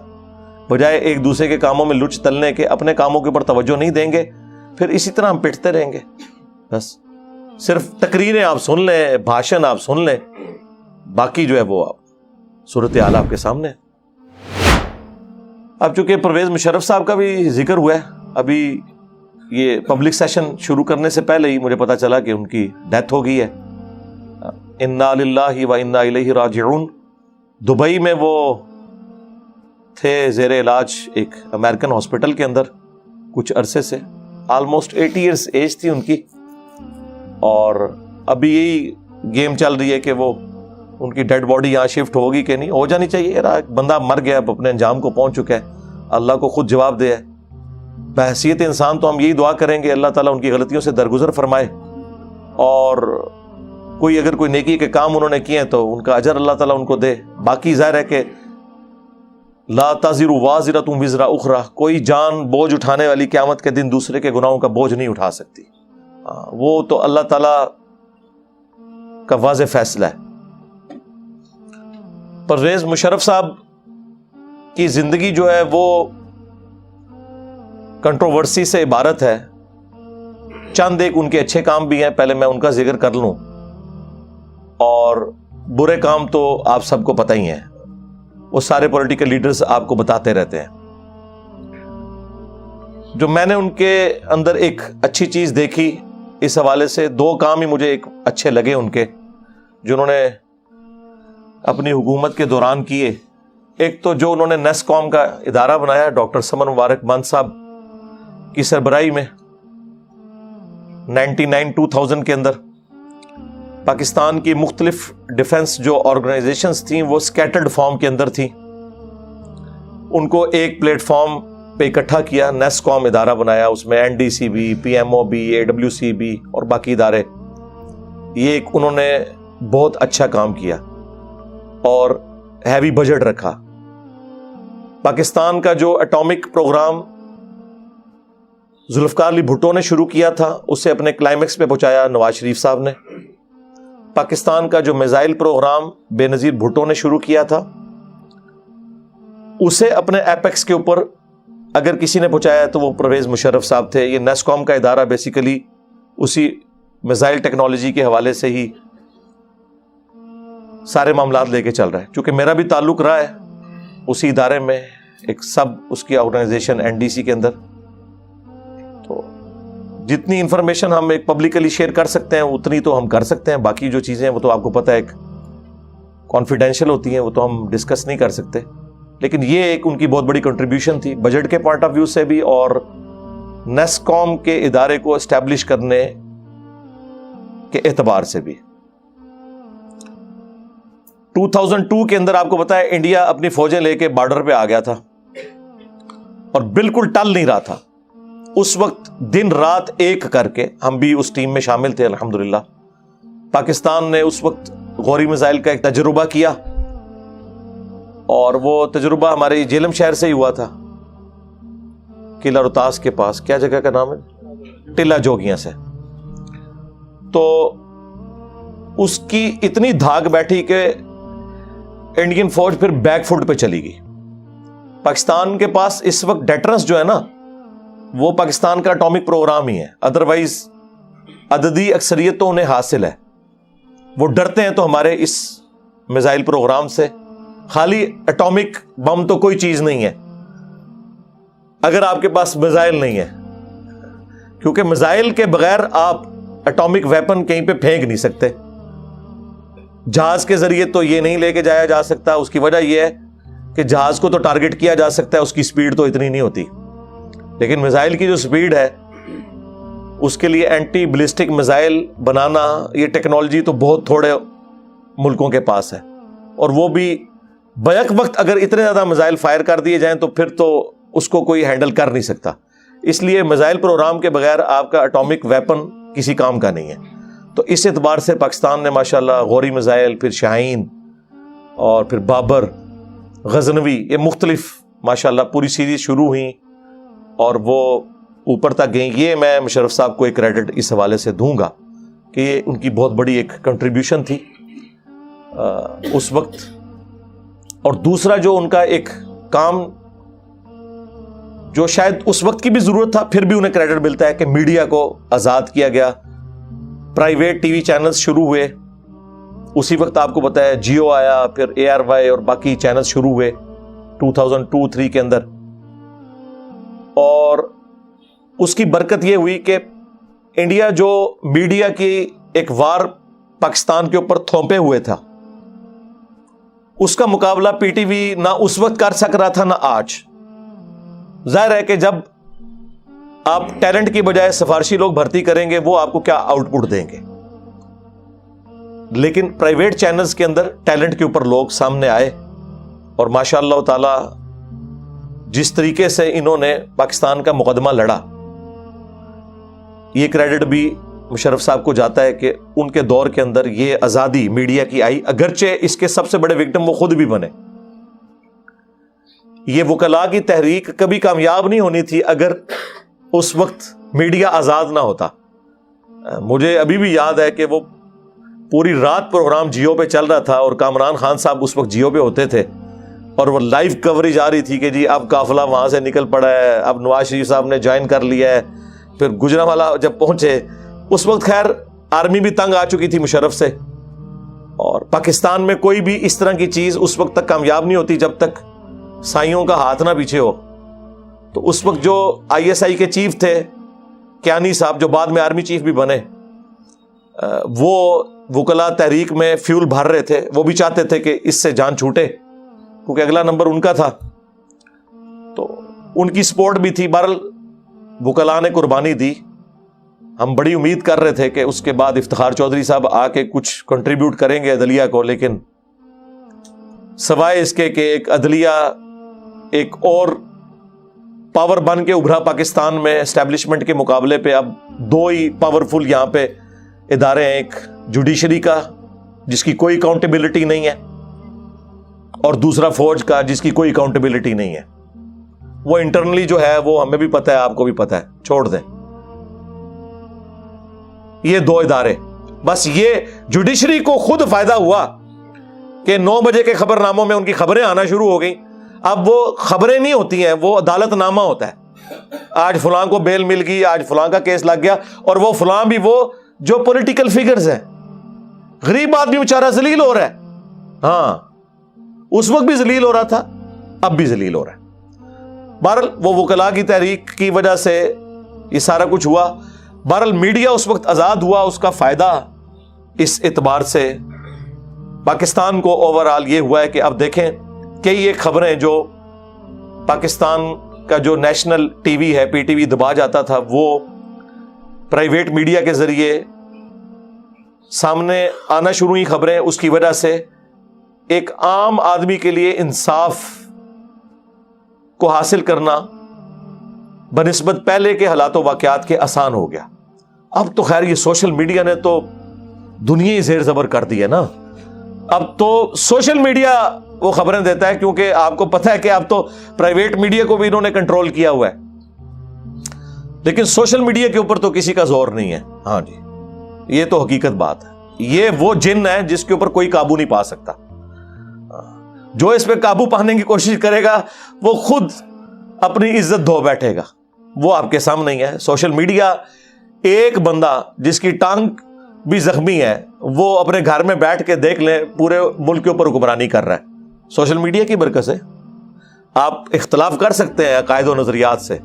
بجائے ایک دوسرے کے کاموں میں لچ تلنے کے اپنے کاموں کے اوپر توجہ نہیں دیں گے, پھر اسی طرح ہم پٹتے رہیں گے. بس صرف تقریریں آپ سن لیں, بھاشن آپ سن لیں, باقی جو ہے وہ آپ صورتحال آپ کے سامنے. اب چونکہ پرویز مشرف صاحب کا بھی ذکر ہوا ہے, ابھی یہ پبلک سیشن شروع کرنے سے پہلے ہی مجھے پتا چلا کہ ان کی ڈیتھ ہو گئی ہے. انا للہ و انا الیہ راجعون. دبئی میں وہ تھے زیر علاج ایک امریکن ہاسپٹل کے اندر کچھ عرصے سے, آلموسٹ 80 ایئرس ایج تھی ان کی, اور ابھی یہی گیم چل رہی ہے کہ وہ ان کی ڈیڈ باڈی یہاں شفٹ ہوگی کہ نہیں. ہو جانی چاہیے یار, ایک بندہ مر گیا, اب اپنے انجام کو پہنچ چکا ہے, اللہ کو خود جواب دے ہے. بحیثیت انسان تو ہم یہی دعا کریں گے اللہ تعالیٰ ان کی غلطیوں سے درگزر فرمائے, اور کوئی اگر کوئی نیکی کے کام انہوں نے کیے ہیں تو ان کا اجر اللہ تعالیٰ ان کو دے. باقی ظاہر ہے کہ لا تزر وازرۃ وزر اخری, کوئی جان بوجھ اٹھانے والی قیامت کے دن دوسرے کے گناہوں کا بوجھ نہیں اٹھا سکتی. وہ تو اللہ تعالیٰ کا واضح فیصلہ ہے. پرویز مشرف صاحب کی زندگی جو ہے وہ کنٹروورسی سے عبارت ہے. چند ایک ان کے اچھے کام بھی ہیں, پہلے میں ان کا ذکر کر لوں, اور برے کام تو آپ سب کو پتہ ہی ہیں, وہ سارے پولیٹیکل لیڈرز آپ کو بتاتے رہتے ہیں. جو میں نے ان کے اندر ایک اچھی چیز دیکھی اس حوالے سے, دو کام ہی مجھے ایک اچھے لگے ان کے, جنہوں نے اپنی حکومت کے دوران کیے. ایک تو جو انہوں نے نیسکوم کا ادارہ بنایا ڈاکٹر سمر مبارک بند صاحب کی سربراہی میں 99-2000 کے اندر. پاکستان کی مختلف ڈیفنس جو آرگنائزیشنز تھیں وہ سکیٹرڈ فارم کے اندر تھیں, ان کو ایک پلیٹ فارم پہ اکٹھا کیا, نیسکوم ادارہ بنایا, اس میں NDCB, PMOB, AWCB اور باقی ادارے. یہ ایک انہوں نے بہت اچھا کام کیا اور ہیوی بجٹ رکھا. پاکستان کا جو اٹامک پروگرام ذوالفقار علی بھٹو نے شروع کیا تھا, اسے اپنے کلائمیکس پہ پہنچایا نواز شریف صاحب نے. پاکستان کا جو میزائل پروگرام بے نظیر بھٹو نے شروع کیا تھا, اسے اپنے ایپیکس کے اوپر اگر کسی نے پہنچایا تو وہ پرویز مشرف صاحب تھے. یہ نیسکوم کا ادارہ بیسیکلی اسی میزائل ٹیکنالوجی کے حوالے سے ہی سارے معاملات لے کے چل رہا ہے. چونکہ میرا بھی تعلق رہا ہے اسی ادارے میں, ایک سب اس کی آرگنائزیشن NDC کے اندر, تو جتنی انفارمیشن ہم ایک پبلکلی شیئر کر سکتے ہیں اتنی تو ہم کر سکتے ہیں. باقی جو چیزیں ہیں وہ تو آپ کو پتہ ہے ایک کانفیڈینشیل ہوتی ہیں, وہ تو ہم ڈسکس نہیں کر سکتے. لیکن یہ ایک ان کی بہت بڑی کنٹریبیوشن تھی بجٹ کے پوائنٹ آف ویو سے بھی, اور نیسکوم کے ادارے کو اسٹیبلش کرنے کے اعتبار سے بھی. 2002 کے اندر آپ کو پتا ہے انڈیا اپنی فوجیں لے کے بارڈر پہ آ گیا تھا اور بالکل ٹل نہیں رہا تھا. اس وقت دن رات ایک کر کے, ہم بھی اس ٹیم میں شامل تھے الحمدللہ. پاکستان نے اس وقت غوری میزائل کا ایک تجربہ کیا, اور وہ تجربہ ہمارے جیلم شہر سے ہی ہوا تھا, قلعہ روہتاس کے پاس, کیا جگہ کا نام ہے, ٹلہ جوگیاں سے. تو اس کی اتنی دھاگ بیٹھی کہ انڈین فوج پھر بیک فٹ پہ چلی گئی. پاکستان کے پاس اس وقت ڈیٹرنس جو ہے نا, وہ پاکستان کا اٹامک پروگرام ہی ہے. ادروائز عددی اکثریت تو انہیں حاصل ہے, وہ ڈرتے ہیں تو ہمارے اس میزائل پروگرام سے. خالی اٹامک بم تو کوئی چیز نہیں ہے اگر آپ کے پاس میزائل نہیں ہے, کیونکہ میزائل کے بغیر آپ اٹامک ویپن کہیں پہ پھینک نہیں سکتے. جہاز کے ذریعے تو یہ نہیں لے کے جایا جا سکتا. اس کی وجہ یہ ہے کہ جہاز کو تو ٹارگٹ کیا جا سکتا ہے, اس کی سپیڈ تو اتنی نہیں ہوتی, لیکن میزائل کی جو سپیڈ ہے اس کے لیے اینٹی بلسٹک میزائل بنانا, یہ ٹیکنالوجی تو بہت تھوڑے ملکوں کے پاس ہے, اور وہ بھی بیک وقت اگر اتنے زیادہ میزائل فائر کر دیے جائیں تو پھر تو اس کو کوئی ہینڈل کر نہیں سکتا. اس لیے میزائل پروگرام کے بغیر آپ کا اٹامک ویپن کسی کام کا نہیں ہے. تو اس اعتبار سے پاکستان نے ماشاءاللہ غوری میزائل, پھر شاہین, اور پھر بابر, غزنوی, یہ مختلف ماشاءاللہ پوری سیریز شروع ہوئیں اور وہ اوپر تک گئیں. یہ میں مشرف صاحب کو ایک کریڈٹ اس حوالے سے دوں گا کہ یہ ان کی بہت بڑی ایک کنٹریبیوشن تھی اس وقت. اور دوسرا جو ان کا ایک کام جو شاید اس وقت کی بھی ضرورت تھا, پھر بھی انہیں کریڈٹ ملتا ہے کہ میڈیا کو آزاد کیا گیا, پرائیویٹ ٹی وی چینلز شروع ہوئے. اسی وقت آپ کو پتا ہے جیو آیا, پھر ARY اور باقی چینلز شروع ہوئے 2002-03 کے اندر. اور اس کی برکت یہ ہوئی کہ انڈیا جو میڈیا کی ایک وار پاکستان کے اوپر تھوپے ہوئے تھا, اس کا مقابلہ PTV نہ اس وقت کر سک رہا تھا نہ آج. ظاہر ہے کہ جب آپ ٹیلنٹ کی بجائے سفارشی لوگ بھرتی کریں گے، وہ آپ کو کیا آؤٹ پٹ دیں گے؟ لیکن پرائیویٹ چینلز کے اندر ٹیلنٹ کے اوپر لوگ سامنے آئے، اور ماشاء اللہ تعالی جس طریقے سے انہوں نے پاکستان کا مقدمہ لڑا، یہ کریڈٹ بھی مشرف صاحب کو جاتا ہے کہ ان کے دور کے اندر یہ آزادی میڈیا کی آئی، اگرچہ اس کے سب سے بڑے وکٹم وہ خود بھی بنے۔ یہ وکلاء کی تحریک کبھی کامیاب نہیں ہونی تھی اگر اس وقت میڈیا آزاد نہ ہوتا۔ مجھے ابھی بھی یاد ہے کہ وہ پوری رات پروگرام جیو پہ چل رہا تھا، اور کامران خان صاحب اس وقت جیو پہ ہوتے تھے، اور وہ لائیو کوریج آ رہی تھی کہ جی اب قافلہ وہاں سے نکل پڑا ہے، اب نواز شریف صاحب نے جوائن کر لیا ہے۔ پھر گجرانوالہ جب پہنچے، اس وقت خیر آرمی بھی تنگ آ چکی تھی مشرف سے، اور پاکستان میں کوئی بھی اس طرح کی چیز اس وقت تک کامیاب نہیں ہوتی جب تک سائیوں کا ہاتھ نہ پیچھے ہو۔ تو اس وقت جو آئی ایس آئی کے چیف تھے کیانی صاحب، جو بعد میں آرمی چیف بھی بنے، وہ وکلاء تحریک میں فیول بھر رہے تھے، وہ بھی چاہتے تھے کہ اس سے جان چھوٹے، کیونکہ اگلا نمبر ان کا تھا، تو ان کی سپورٹ بھی تھی۔ بہرحال وکلاء نے قربانی دی۔ ہم بڑی امید کر رہے تھے کہ اس کے بعد افتخار چودھری صاحب آ کے کچھ کنٹریبیوٹ کریں گے عدلیہ کو، لیکن سوائے اس کے کہ ایک عدلیہ ایک اور پاور بن کے ابھرا پاکستان میں اسٹیبلشمنٹ کے مقابلے پہ، اب دو ہی پاورفل یہاں پہ ادارے ہیں، ایک جوڈیشری کا جس کی کوئی اکاؤنٹیبلٹی نہیں ہے، اور دوسرا فوج کا جس کی کوئی اکاؤنٹیبلٹی نہیں ہے۔ وہ انٹرنلی جو ہے وہ ہمیں بھی پتہ ہے، آپ کو بھی پتہ ہے، چھوڑ دیں۔ یہ دو ادارے، بس یہ جوڈیشری کو خود فائدہ ہوا کہ 9 بجے کے خبر ناموں میں ان کی خبریں آنا شروع ہو گئیں۔ اب وہ خبریں نہیں ہوتی ہیں، وہ عدالت نامہ ہوتا ہے۔ آج فلاں کو بیل مل گئی، آج فلاں کا کیس لگ گیا، اور وہ فلاں بھی وہ جو پولیٹیکل فیگرز ہیں۔ غریب آدمی بیچارہ ذلیل ہو رہا ہے، ہاں اس وقت بھی ذلیل ہو رہا تھا، اب بھی ذلیل ہو رہا ہے۔ بہرحال وہ وکلاء کی تحریک کی وجہ سے یہ سارا کچھ ہوا۔ بہرحال میڈیا اس وقت آزاد ہوا، اس کا فائدہ اس اعتبار سے پاکستان کو اوورآل یہ ہوا ہے کہ اب دیکھیں کئی ایک خبریں جو پاکستان کا جو نیشنل ٹی وی ہے، پی ٹی وی دبا جاتا تھا، وہ پرائیویٹ میڈیا کے ذریعے سامنے آنا شروع ہوئی خبریں۔ اس کی وجہ سے ایک عام آدمی کے لیے انصاف کو حاصل کرنا بنسبت پہلے کے حالات و واقعات کے آسان ہو گیا۔ اب تو خیر یہ سوشل میڈیا نے تو دنیا ہی زیر زبر کر دی ہے نا۔ اب تو سوشل میڈیا وہ خبریں دیتا ہے، کیونکہ آپ کو پتہ ہے کہ اب تو پرائیویٹ میڈیا کو بھی انہوں نے کنٹرول کیا ہوا ہے، لیکن سوشل میڈیا کے اوپر تو کسی کا زور نہیں ہے۔ ہاں جی، یہ تو حقیقت بات ہے۔ یہ وہ جن ہے جس کے اوپر کوئی قابو نہیں پا سکتا۔ جو اس پہ قابو پانے کی کوشش کرے گا وہ خود اپنی عزت دھو بیٹھے گا، وہ آپ کے سامنے ہی ہے۔ سوشل میڈیا، ایک بندہ جس کی ٹانگ بھی زخمی ہے، وہ اپنے گھر میں بیٹھ کے دیکھ لیں پورے ملک کے اوپر حکمرانی کر رہا ہے سوشل میڈیا کی برکت سے۔ آپ اختلاف کر سکتے ہیں عقائد و نظریات سے،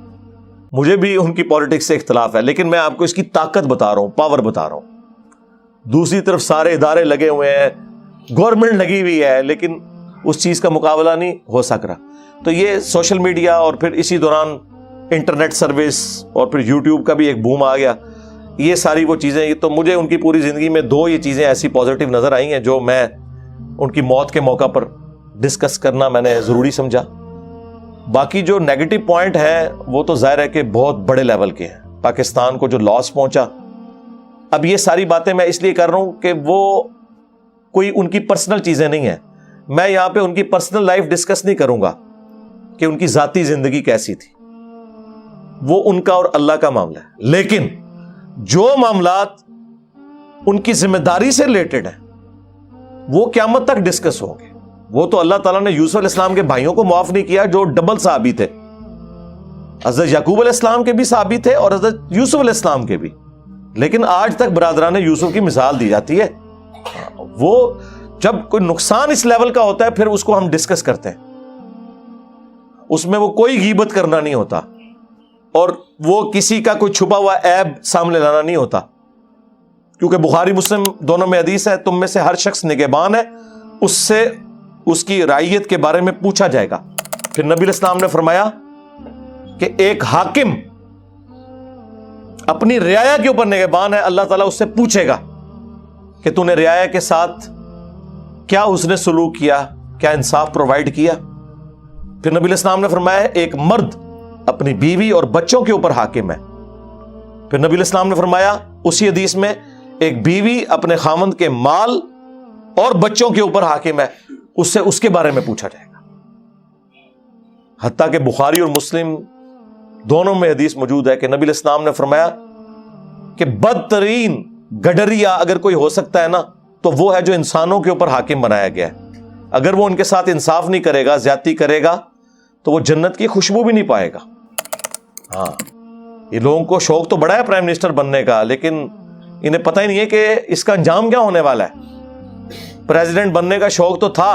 مجھے بھی ان کی پالیٹکس سے اختلاف ہے، لیکن میں آپ کو اس کی طاقت بتا رہا ہوں، پاور بتا رہا ہوں۔ دوسری طرف سارے ادارے لگے ہوئے ہیں، گورنمنٹ لگی ہوئی ہے، لیکن اس چیز کا مقابلہ نہیں ہو سک رہا۔ تو یہ سوشل میڈیا، اور پھر اسی دوران انٹرنیٹ سروس، اور پھر یوٹیوب کا بھی ایک بوم آ گیا۔ یہ ساری وہ چیزیں، تو مجھے ان کی پوری زندگی میں دو یہ چیزیں ایسی پازیٹیو نظر آئی ہیں جو میں ان کی موت کے موقع پر ڈسکس کرنا میں نے ضروری سمجھا۔ باقی جو نیگیٹو پوائنٹ ہے وہ تو ظاہر ہے کہ بہت بڑے لیول کے ہیں۔ پاکستان کو جو لاس پہنچا، اب یہ ساری باتیں میں اس لیے کر رہا ہوں کہ وہ کوئی ان کی پرسنل چیزیں نہیں ہیں۔ میں یہاں پہ ان کی پرسنل لائف ڈسکس نہیں کروں گا کہ ان کی ذاتی زندگی کیسی تھی، وہ ان کا اور اللہ کا معاملہ ہے۔ لیکن جو معاملات ان کی ذمہ داری سے ریلیٹڈ ہیں وہ قیامت تک ڈسکس ہوں گے۔ وہ تو اللہ تعالیٰ نے یوسف علیہ السلام کے بھائیوں کو معاف نہیں کیا جو ڈبل صحابی تھے، حضرت یعقوب علیہ السلام کے بھی صحابی تھے اور حضرت یوسف علیہ السلام کے بھی، لیکن آج تک برادران یوسف کی مثال دی جاتی ہے۔ وہ جب کوئی نقصان اس لیول کا ہوتا ہے پھر اس کو ہم ڈسکس کرتے ہیں، اس میں وہ کوئی غیبت کرنا نہیں ہوتا، اور وہ کسی کا کوئی چھپا ہوا عیب سامنے لانا نہیں ہوتا، کیونکہ بخاری مسلم دونوں میں حدیث ہے، تم میں سے ہر شخص نگہبان ہے، اس سے اس کی رعیت کے بارے میں پوچھا جائے گا۔ پھر نبی علیہ السلام نے فرمایا کہ ایک حاکم اپنی رعایا کے اوپر نگہبان ہے، اللہ تعالیٰ اس سے پوچھے گا کہ تو نے رعایا کے ساتھ کیا اس نے سلوک کیا، کیا انصاف پرووائڈ کیا۔ پھر نبی علیہ السلام نے فرمایا ایک مرد اپنی بیوی اور بچوں کے اوپر حاکم ہے۔ پھر نبی علیہ السلام نے فرمایا اسی حدیث میں ایک بیوی اپنے خاوند کے مال اور بچوں کے اوپر حاکم ہے، اس سے اس کے بارے میں پوچھا جائے گا۔ حتیٰ کہ بخاری اور مسلم دونوں میں حدیث موجود ہے کہ نبی علیہ السلام نے فرمایا کہ بدترین گڈریا اگر کوئی ہو سکتا ہے نا تو وہ ہے جو انسانوں کے اوپر حاکم بنایا گیا ہے۔ اگر وہ ان کے ساتھ انصاف نہیں کرے گا، زیادتی کرے گا، تو وہ جنت کی خوشبو بھی نہیں پائے گا۔ ہاں، یہ لوگوں کو شوق تو بڑا ہے پرائم منسٹر بننے کا، لیکن انہیں پتہ ہی نہیں ہے کہ اس کا انجام کیا ہونے والا ہے۔ پریزیڈنٹ بننے کا شوق تو تھا،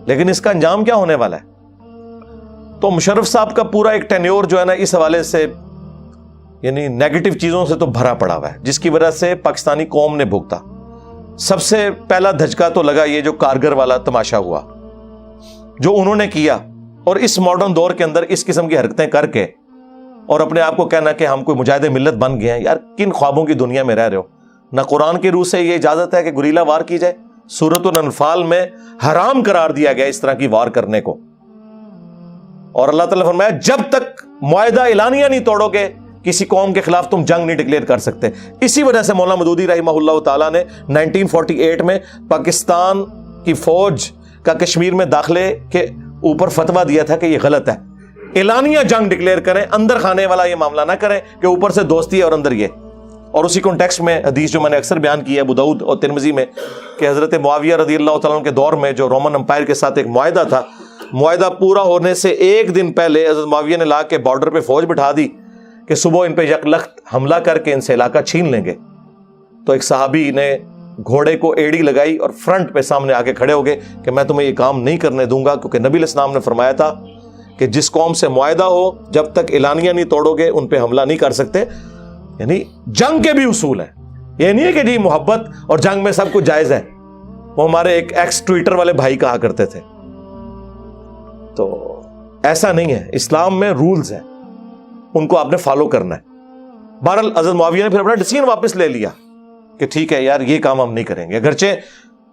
لیکن اس کا انجام کیا ہونے والا ہے۔ تو مشرف صاحب کا پورا ایک ٹینیور جو ہے نا اس حوالے سے یعنی نیگیٹو چیزوں سے تو بھرا پڑا ہوا ہے، جس کی وجہ سے پاکستانی قوم نے بھگتا۔ سب سے پہلا دھچکا تو لگا یہ جو کارگر والا تماشا ہوا، جو انہوں نے کیا، اور اس ماڈرن دور کے اندر اس قسم کی حرکتیں کر کے اور اپنے آپ کو کہنا کہ ہم کوئی مجاہد ملت بن گئے ہیں۔ یار کن خوابوں کی دنیا میں رہ رہے ہو؟ نہ قرآن کے روح سے یہ اجازت ہے کہ گریلا وار کی جائے، سورۃ الانفال میں حرام قرار دیا گیا اس طرح کی وار کرنے کو، اور اللہ تعالیٰ نے فرمایا جب تک معاہدہ اعلانیہ نہیں توڑو گے کسی قوم کے خلاف تم جنگ نہیں ڈکلیئر کر سکتے۔ اسی وجہ سے مولانا مودودی رحمہ اللہ تعالیٰ نے 1948 میں پاکستان کی فوج کا کشمیر میں داخلے کے اوپر فتویٰ دیا تھا کہ یہ غلط ہے، اعلانیہ جنگ ڈکلیئر کریں، اندر خانے والا یہ معاملہ نہ کریں کہ اوپر سے دوستی ہے اور اندر یہ۔ اور اسی کانٹیکسٹ میں حدیث جو میں نے اکثر بیان کی ہے ابو داؤد اور ترمذی میں کہ حضرت معاویہ رضی اللہ تعالیٰ عنہ کے دور میں جو رومن امپائر کے ساتھ ایک معاہدہ تھا، معاہدہ پورا ہونے سے ایک دن پہلے حضرت معاویہ نے لا کے بارڈر پہ فوج بٹھا دی کہ صبح ان پہ یکلخت حملہ کر کے ان سے علاقہ چھین لیں گے۔ تو ایک صحابی نے گھوڑے کو ایڑی لگائی اور فرنٹ پہ سامنے آ کے کھڑے ہو گئے کہ میں تمہیں یہ کام نہیں کرنے دوں گا، کیونکہ نبی علیہ السلام نے فرمایا تھا کہ جس قوم سے معاہدہ ہو جب تک اعلانیہ نہیں توڑو گے ان پہ حملہ نہیں کر سکتے۔ یعنی جنگ کے بھی اصول ہیں، یہ نہیں ہے کہ جی محبت اور جنگ میں سب کچھ جائز ہے۔ وہ ہمارے ایک ایکس ٹویٹر والے بھائی کہا کرتے تھے، تو ایسا نہیں ہے، اسلام میں رولز ہیں، ان کو آپ نے فالو کرنا ہے۔ بہرحال حضرت معاویہ نے پھر اپنا ڈیسیژن واپس لے لیا کہ ٹھیک ہے یار یہ کام ہم نہیں کریں گے، اگرچہ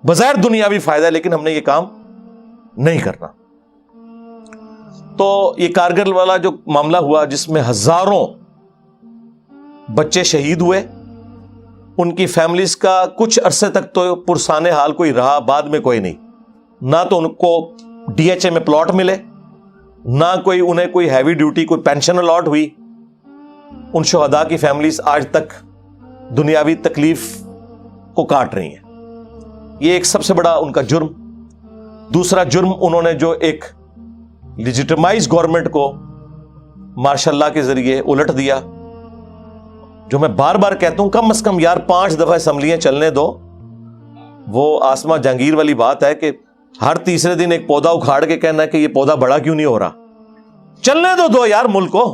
بظاہر دنیاوی فائدہ ہے لیکن ہم نے یہ کام نہیں کرنا۔ تو یہ کارگل والا جو معاملہ ہوا جس میں ہزاروں بچے شہید ہوئے، ان کی فیملیز کا کچھ عرصے تک تو پرسان حال کوئی رہا، بعد میں کوئی نہیں، نہ تو ان کو ڈی ایچ اے میں پلاٹ ملے، نہ انہیں کوئی ہیوی ڈیوٹی کوئی پینشن الاٹ ہوئی۔ ان شہداء کی فیملیز آج تک دنیاوی تکلیف کو کاٹ رہی ہیں۔ یہ ایک سب سے بڑا ان کا جرم۔ دوسرا جرم، انہوں نے جو ایک لیجیٹمائز گورنمنٹ کو مارشاء اللہ کے ذریعے الٹ دیا، جو میں بار بار کہتا ہوں کم از کم یار 5 دفعہ اسمبلیاں چلنے دو۔ وہ آسما جہانگیر والی بات ہے کہ ہر تیسرے دن ایک پودا اکھاڑ کے کہنا ہے کہ یہ پودا بڑا کیوں نہیں ہو رہا۔ چلنے دو یار، ملک کو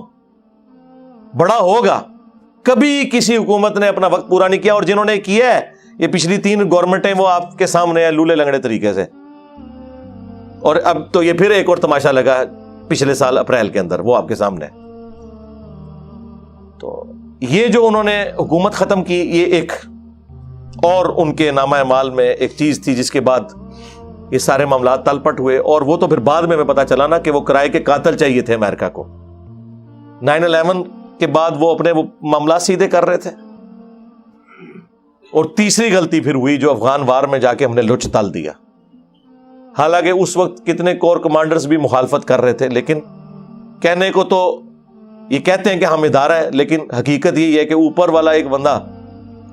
بڑا ہوگا۔ کبھی کسی حکومت نے اپنا وقت پورا نہیں کیا، اور جنہوں نے کیا ہے یہ پچھلی 3 گورنمنٹیں وہ آپ کے سامنے ہیں لولے لنگڑے طریقے سے۔ اور اب تو یہ پھر ایک اور تماشا لگا پچھلے سال اپریل کے اندر، وہ آپ کے سامنے ہے۔ تو یہ جو انہوں نے حکومت ختم کی، یہ ایک اور ان کے نامہ اعمال میں ایک چیز تھی جس کے بعد یہ سارے معاملات تل پٹ ہوئے۔ اور وہ تو پھر بعد میں پتا چلا نا کہ وہ کرائے کے قاتل چاہیے تھے امریکہ کو۔ 9/11 کے بعد وہ اپنے وہ معاملات سیدھے کر رہے تھے۔ اور تیسری غلطی پھر ہوئی جو افغان وار میں جا کے ہم نے لچ تل دیا۔ حالانکہ اس وقت کتنے کور کمانڈرز بھی مخالفت کر رہے تھے، لیکن کہنے کو تو یہ کہتے ہیں کہ ہم ادارہ ہے، لیکن حقیقت یہ ہے کہ اوپر والا ایک بندہ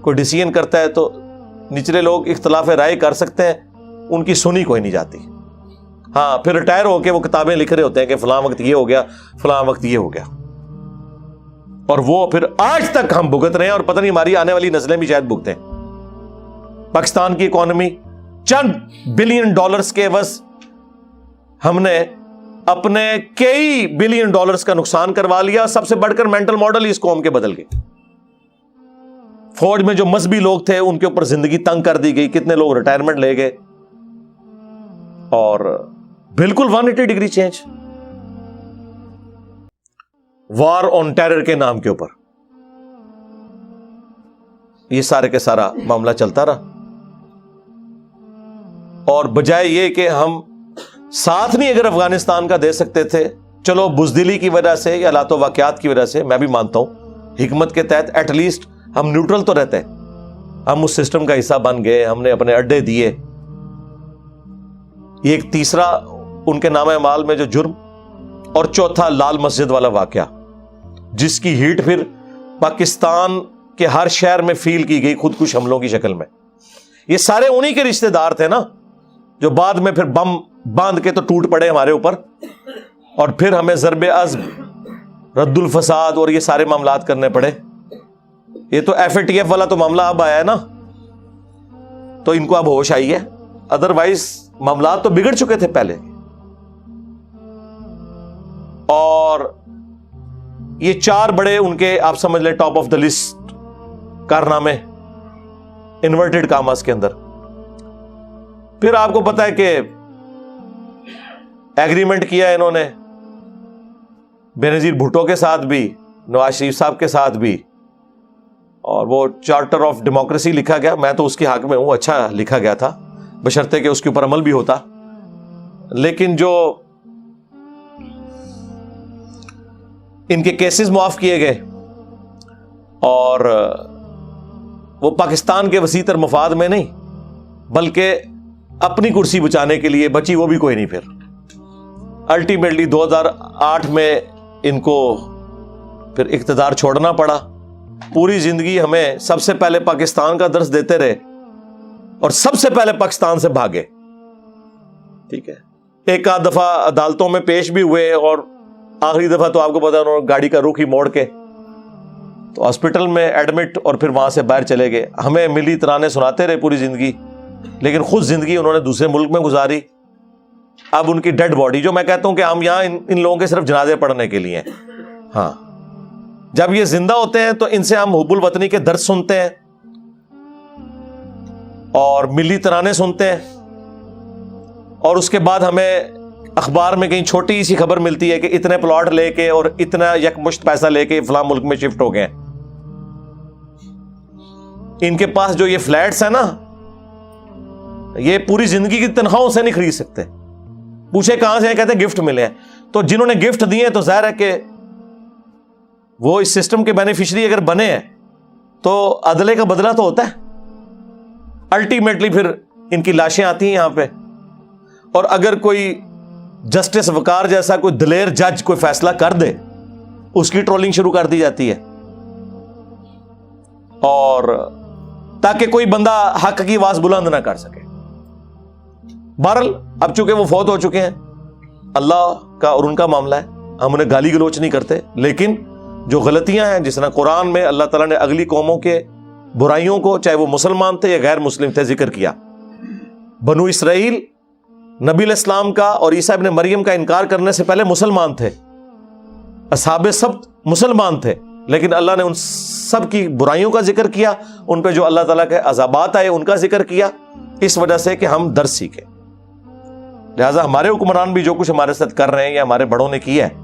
کوئی ڈیسیژن کرتا ہے تو نچلے لوگ اختلاف رائے کر سکتے ہیں، ان کی سنی کوئی نہیں جاتی۔ ہاں پھر ریٹائر ہو کے وہ کتابیں لکھ رہے ہوتے ہیں کہ فلاں وقت یہ ہو گیا، فلاں وقت یہ ہو گیا، اور وہ پھر آج تک ہم بھگت رہے ہیں، اور پتہ نہیں ہماری آنے والی نسلیں بھی شاید بھگتیں۔ پاکستان کی اکانومی چند بلین ڈالرز کے عوض ہم نے اپنے کئی بلین ڈالرز کا نقصان کروا لیا۔ سب سے بڑھ کر مینٹل ماڈل اس قوم کے بدل گئے۔ فوج میں جو مذہبی لوگ تھے ان کے اوپر زندگی تنگ کر دی گئی، کتنے لوگ ریٹائرمنٹ لے گئے، اور بالکل 180 degree change war on terror کے نام کے اوپر۔ یہ سارے کے سارا معاملہ چلتا رہا. اور بجائے یہ کہ ہم ساتھ نہیں اگر افغانستان کا دے سکتے تھے، چلو بزدلی کی وجہ سے یا حالات و واقعات کی وجہ سے، میں بھی مانتا ہوں حکمت کے تحت ایٹ لیسٹ ہم نیوٹرل تو رہتے ہیں. ہم اس سسٹم کا حصہ بن گئے، ہم نے اپنے اڈے دیے. یہ ایک تیسرا ان کے نام اعمال میں جو جرم، اور چوتھا لال مسجد والا واقعہ جس کی ہیٹ پھر پاکستان کے ہر شہر میں فیل کی گئی خودکش حملوں کی شکل میں. یہ سارے انہی کے رشتہ دار تھے نا جو بعد میں پھر بم باندھ کے تو ٹوٹ پڑے ہمارے اوپر، اور پھر ہمیں ضرب عزم، رد الفساد اور یہ سارے معاملات کرنے پڑے. یہ تو ایف اے ٹی ایف والا تو معاملہ اب آیا ہے نا، تو ان کو اب ہوش آئی ہے، ادروائز معاملات تو بگڑ چکے تھے پہلے. اور یہ چار بڑے ان کے آپ سمجھ لیں ٹاپ آف دا لسٹ کارنامے انورٹڈ کاماز کے اندر. پھر آپ کو پتا ہے کہ ایگریمنٹ کیا انہوں نے بینظیر بھٹو کے ساتھ بھی، نواز شریف صاحب کے ساتھ بھی، اور وہ چارٹر آف ڈیموکریسی لکھا گیا. میں تو اس کی حق میں ہوں، اچھا لکھا گیا تھا بشرطے کہ اس کے اوپر عمل بھی ہوتا. لیکن جو ان کے کیسز معاف کیے گئے اور وہ پاکستان کے وسیع تر مفاد میں نہیں بلکہ اپنی کرسی بچانے کے لیے بچی، وہ بھی کوئی نہیں. پھر الٹیمیٹلی 2008 میں ان کو پھر اقتدار چھوڑنا پڑا. پوری زندگی ہمیں سب سے پہلے پاکستان کا درس دیتے رہے اور سب سے پہلے پاکستان سے بھاگے. ٹھیک ہے، ایک آدھ دفعہ عدالتوں میں پیش بھی ہوئے، اور آخری دفعہ تو آپ کو پتا انہوں نے گاڑی کا رخ ہی موڑ کے تو ہاسپٹل میں ایڈمٹ، اور پھر وہاں سے باہر چلے گئے. ہمیں ملی ترانے سناتے رہے پوری زندگی، لیکن خود زندگی انہوں نے دوسرے ملک میں گزاری. اب ان کی ڈیڈ باڈی، جو میں کہتا ہوں کہ ہم یہاں ان لوگوں کے صرف جنازے پڑھنے کے لیے ہیں. ہاں، جب یہ زندہ ہوتے ہیں تو ان سے ہم حب الوطنی کے درس سنتے ہیں اور ملی ترانے سنتے ہیں، اور اس کے بعد ہمیں اخبار میں کہیں چھوٹی سی خبر ملتی ہے کہ اتنے پلاٹ لے کے اور اتنا یکمشت پیسہ لے کے فلاں ملک میں شفٹ ہو گئے ہیں. ان کے پاس جو یہ فلیٹس ہیں نا، یہ پوری زندگی کی تنخواہوں سے نہیں خرید سکتے. پوچھے کہاں سے ہیں، کہتے ہیں گفٹ ملے ہیں. تو جنہوں نے گفٹ دیے تو ظاہر ہے کہ وہ اس سسٹم کے بینیفیشری اگر بنے ہیں تو عدلے کا بدلہ تو ہوتا ہے. الٹیمیٹلی پھر ان کی لاشیں آتی ہیں یہاں پہ، اور اگر کوئی جسٹس وقار جیسا کوئی دلیر جج کوئی فیصلہ کر دے، اس کی ٹرولنگ شروع کر دی جاتی ہے، اور تاکہ کوئی بندہ حق کی آواز بلند نہ کر سکے. بہرحال اب چونکہ وہ فوت ہو چکے ہیں، اللہ کا اور ان کا معاملہ ہے، ہم انہیں گالی گلوچ نہیں کرتے. لیکن جو غلطیاں ہیں، جس طرح قرآن میں اللہ تعالیٰ نے اگلی قوموں کے برائیوں کو، چاہے وہ مسلمان تھے یا غیر مسلم تھے، ذکر کیا. بنو اسرائیل نبی علیہ السلام کا اور عیسیٰ ابن مریم کا انکار کرنے سے پہلے مسلمان تھے. اصحاب سبت مسلمان تھے، لیکن اللہ نے ان سب کی برائیوں کا ذکر کیا، ان پہ جو اللہ تعالیٰ کے عذابات آئے ان کا ذکر کیا، اس وجہ سے کہ ہم درس سیکھیں. لہٰذا ہمارے حکمران بھی جو کچھ ہمارے ساتھ کر رہے ہیں یا ہمارے بڑوں نے کیا ہے،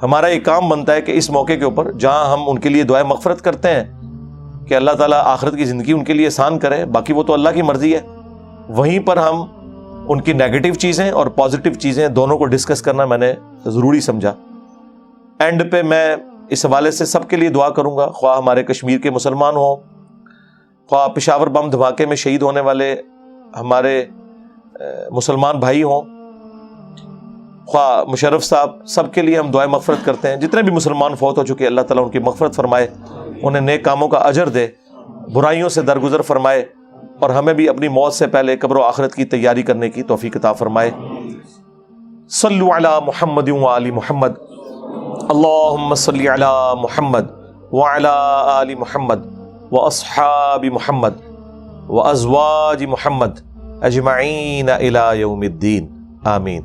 ہمارا ایک کام بنتا ہے کہ اس موقع کے اوپر جہاں ہم ان کے لیے دعائے مغفرت کرتے ہیں کہ اللہ تعالیٰ آخرت کی زندگی ان کے لیے آسان کرے، باقی وہ تو اللہ کی مرضی ہے، وہیں پر ہم ان کی نیگیٹو چیزیں اور پازیٹیو چیزیں دونوں کو ڈسکس کرنا میں نے ضروری سمجھا. اینڈ پہ میں اس حوالے سے سب کے لیے دعا کروں گا، خواہ ہمارے کشمیر کے مسلمان ہوں، خواہ پشاور بم دھماکے میں شہید ہونے والے ہمارے مسلمان بھائی ہوں، خواہ مشرف صاحب، سب کے لیے ہم دعائیں مغفرت کرتے ہیں. جتنے بھی مسلمان فوت ہو چکے، اللہ تعالیٰ ان کی مغفرت فرمائے، انہیں نیک کاموں کا اجر دے، برائیوں سے درگزر فرمائے، اور ہمیں بھی اپنی موت سے پہلے قبر و آخرت کی تیاری کرنے کی توفیق عطا فرمائے. صلوا علی محمد وآل محمد، اللہم صلی علی محمد وعلی آل محمد واصحاب محمد وازواج محمد اجمعین الی یوم الدین، آمین.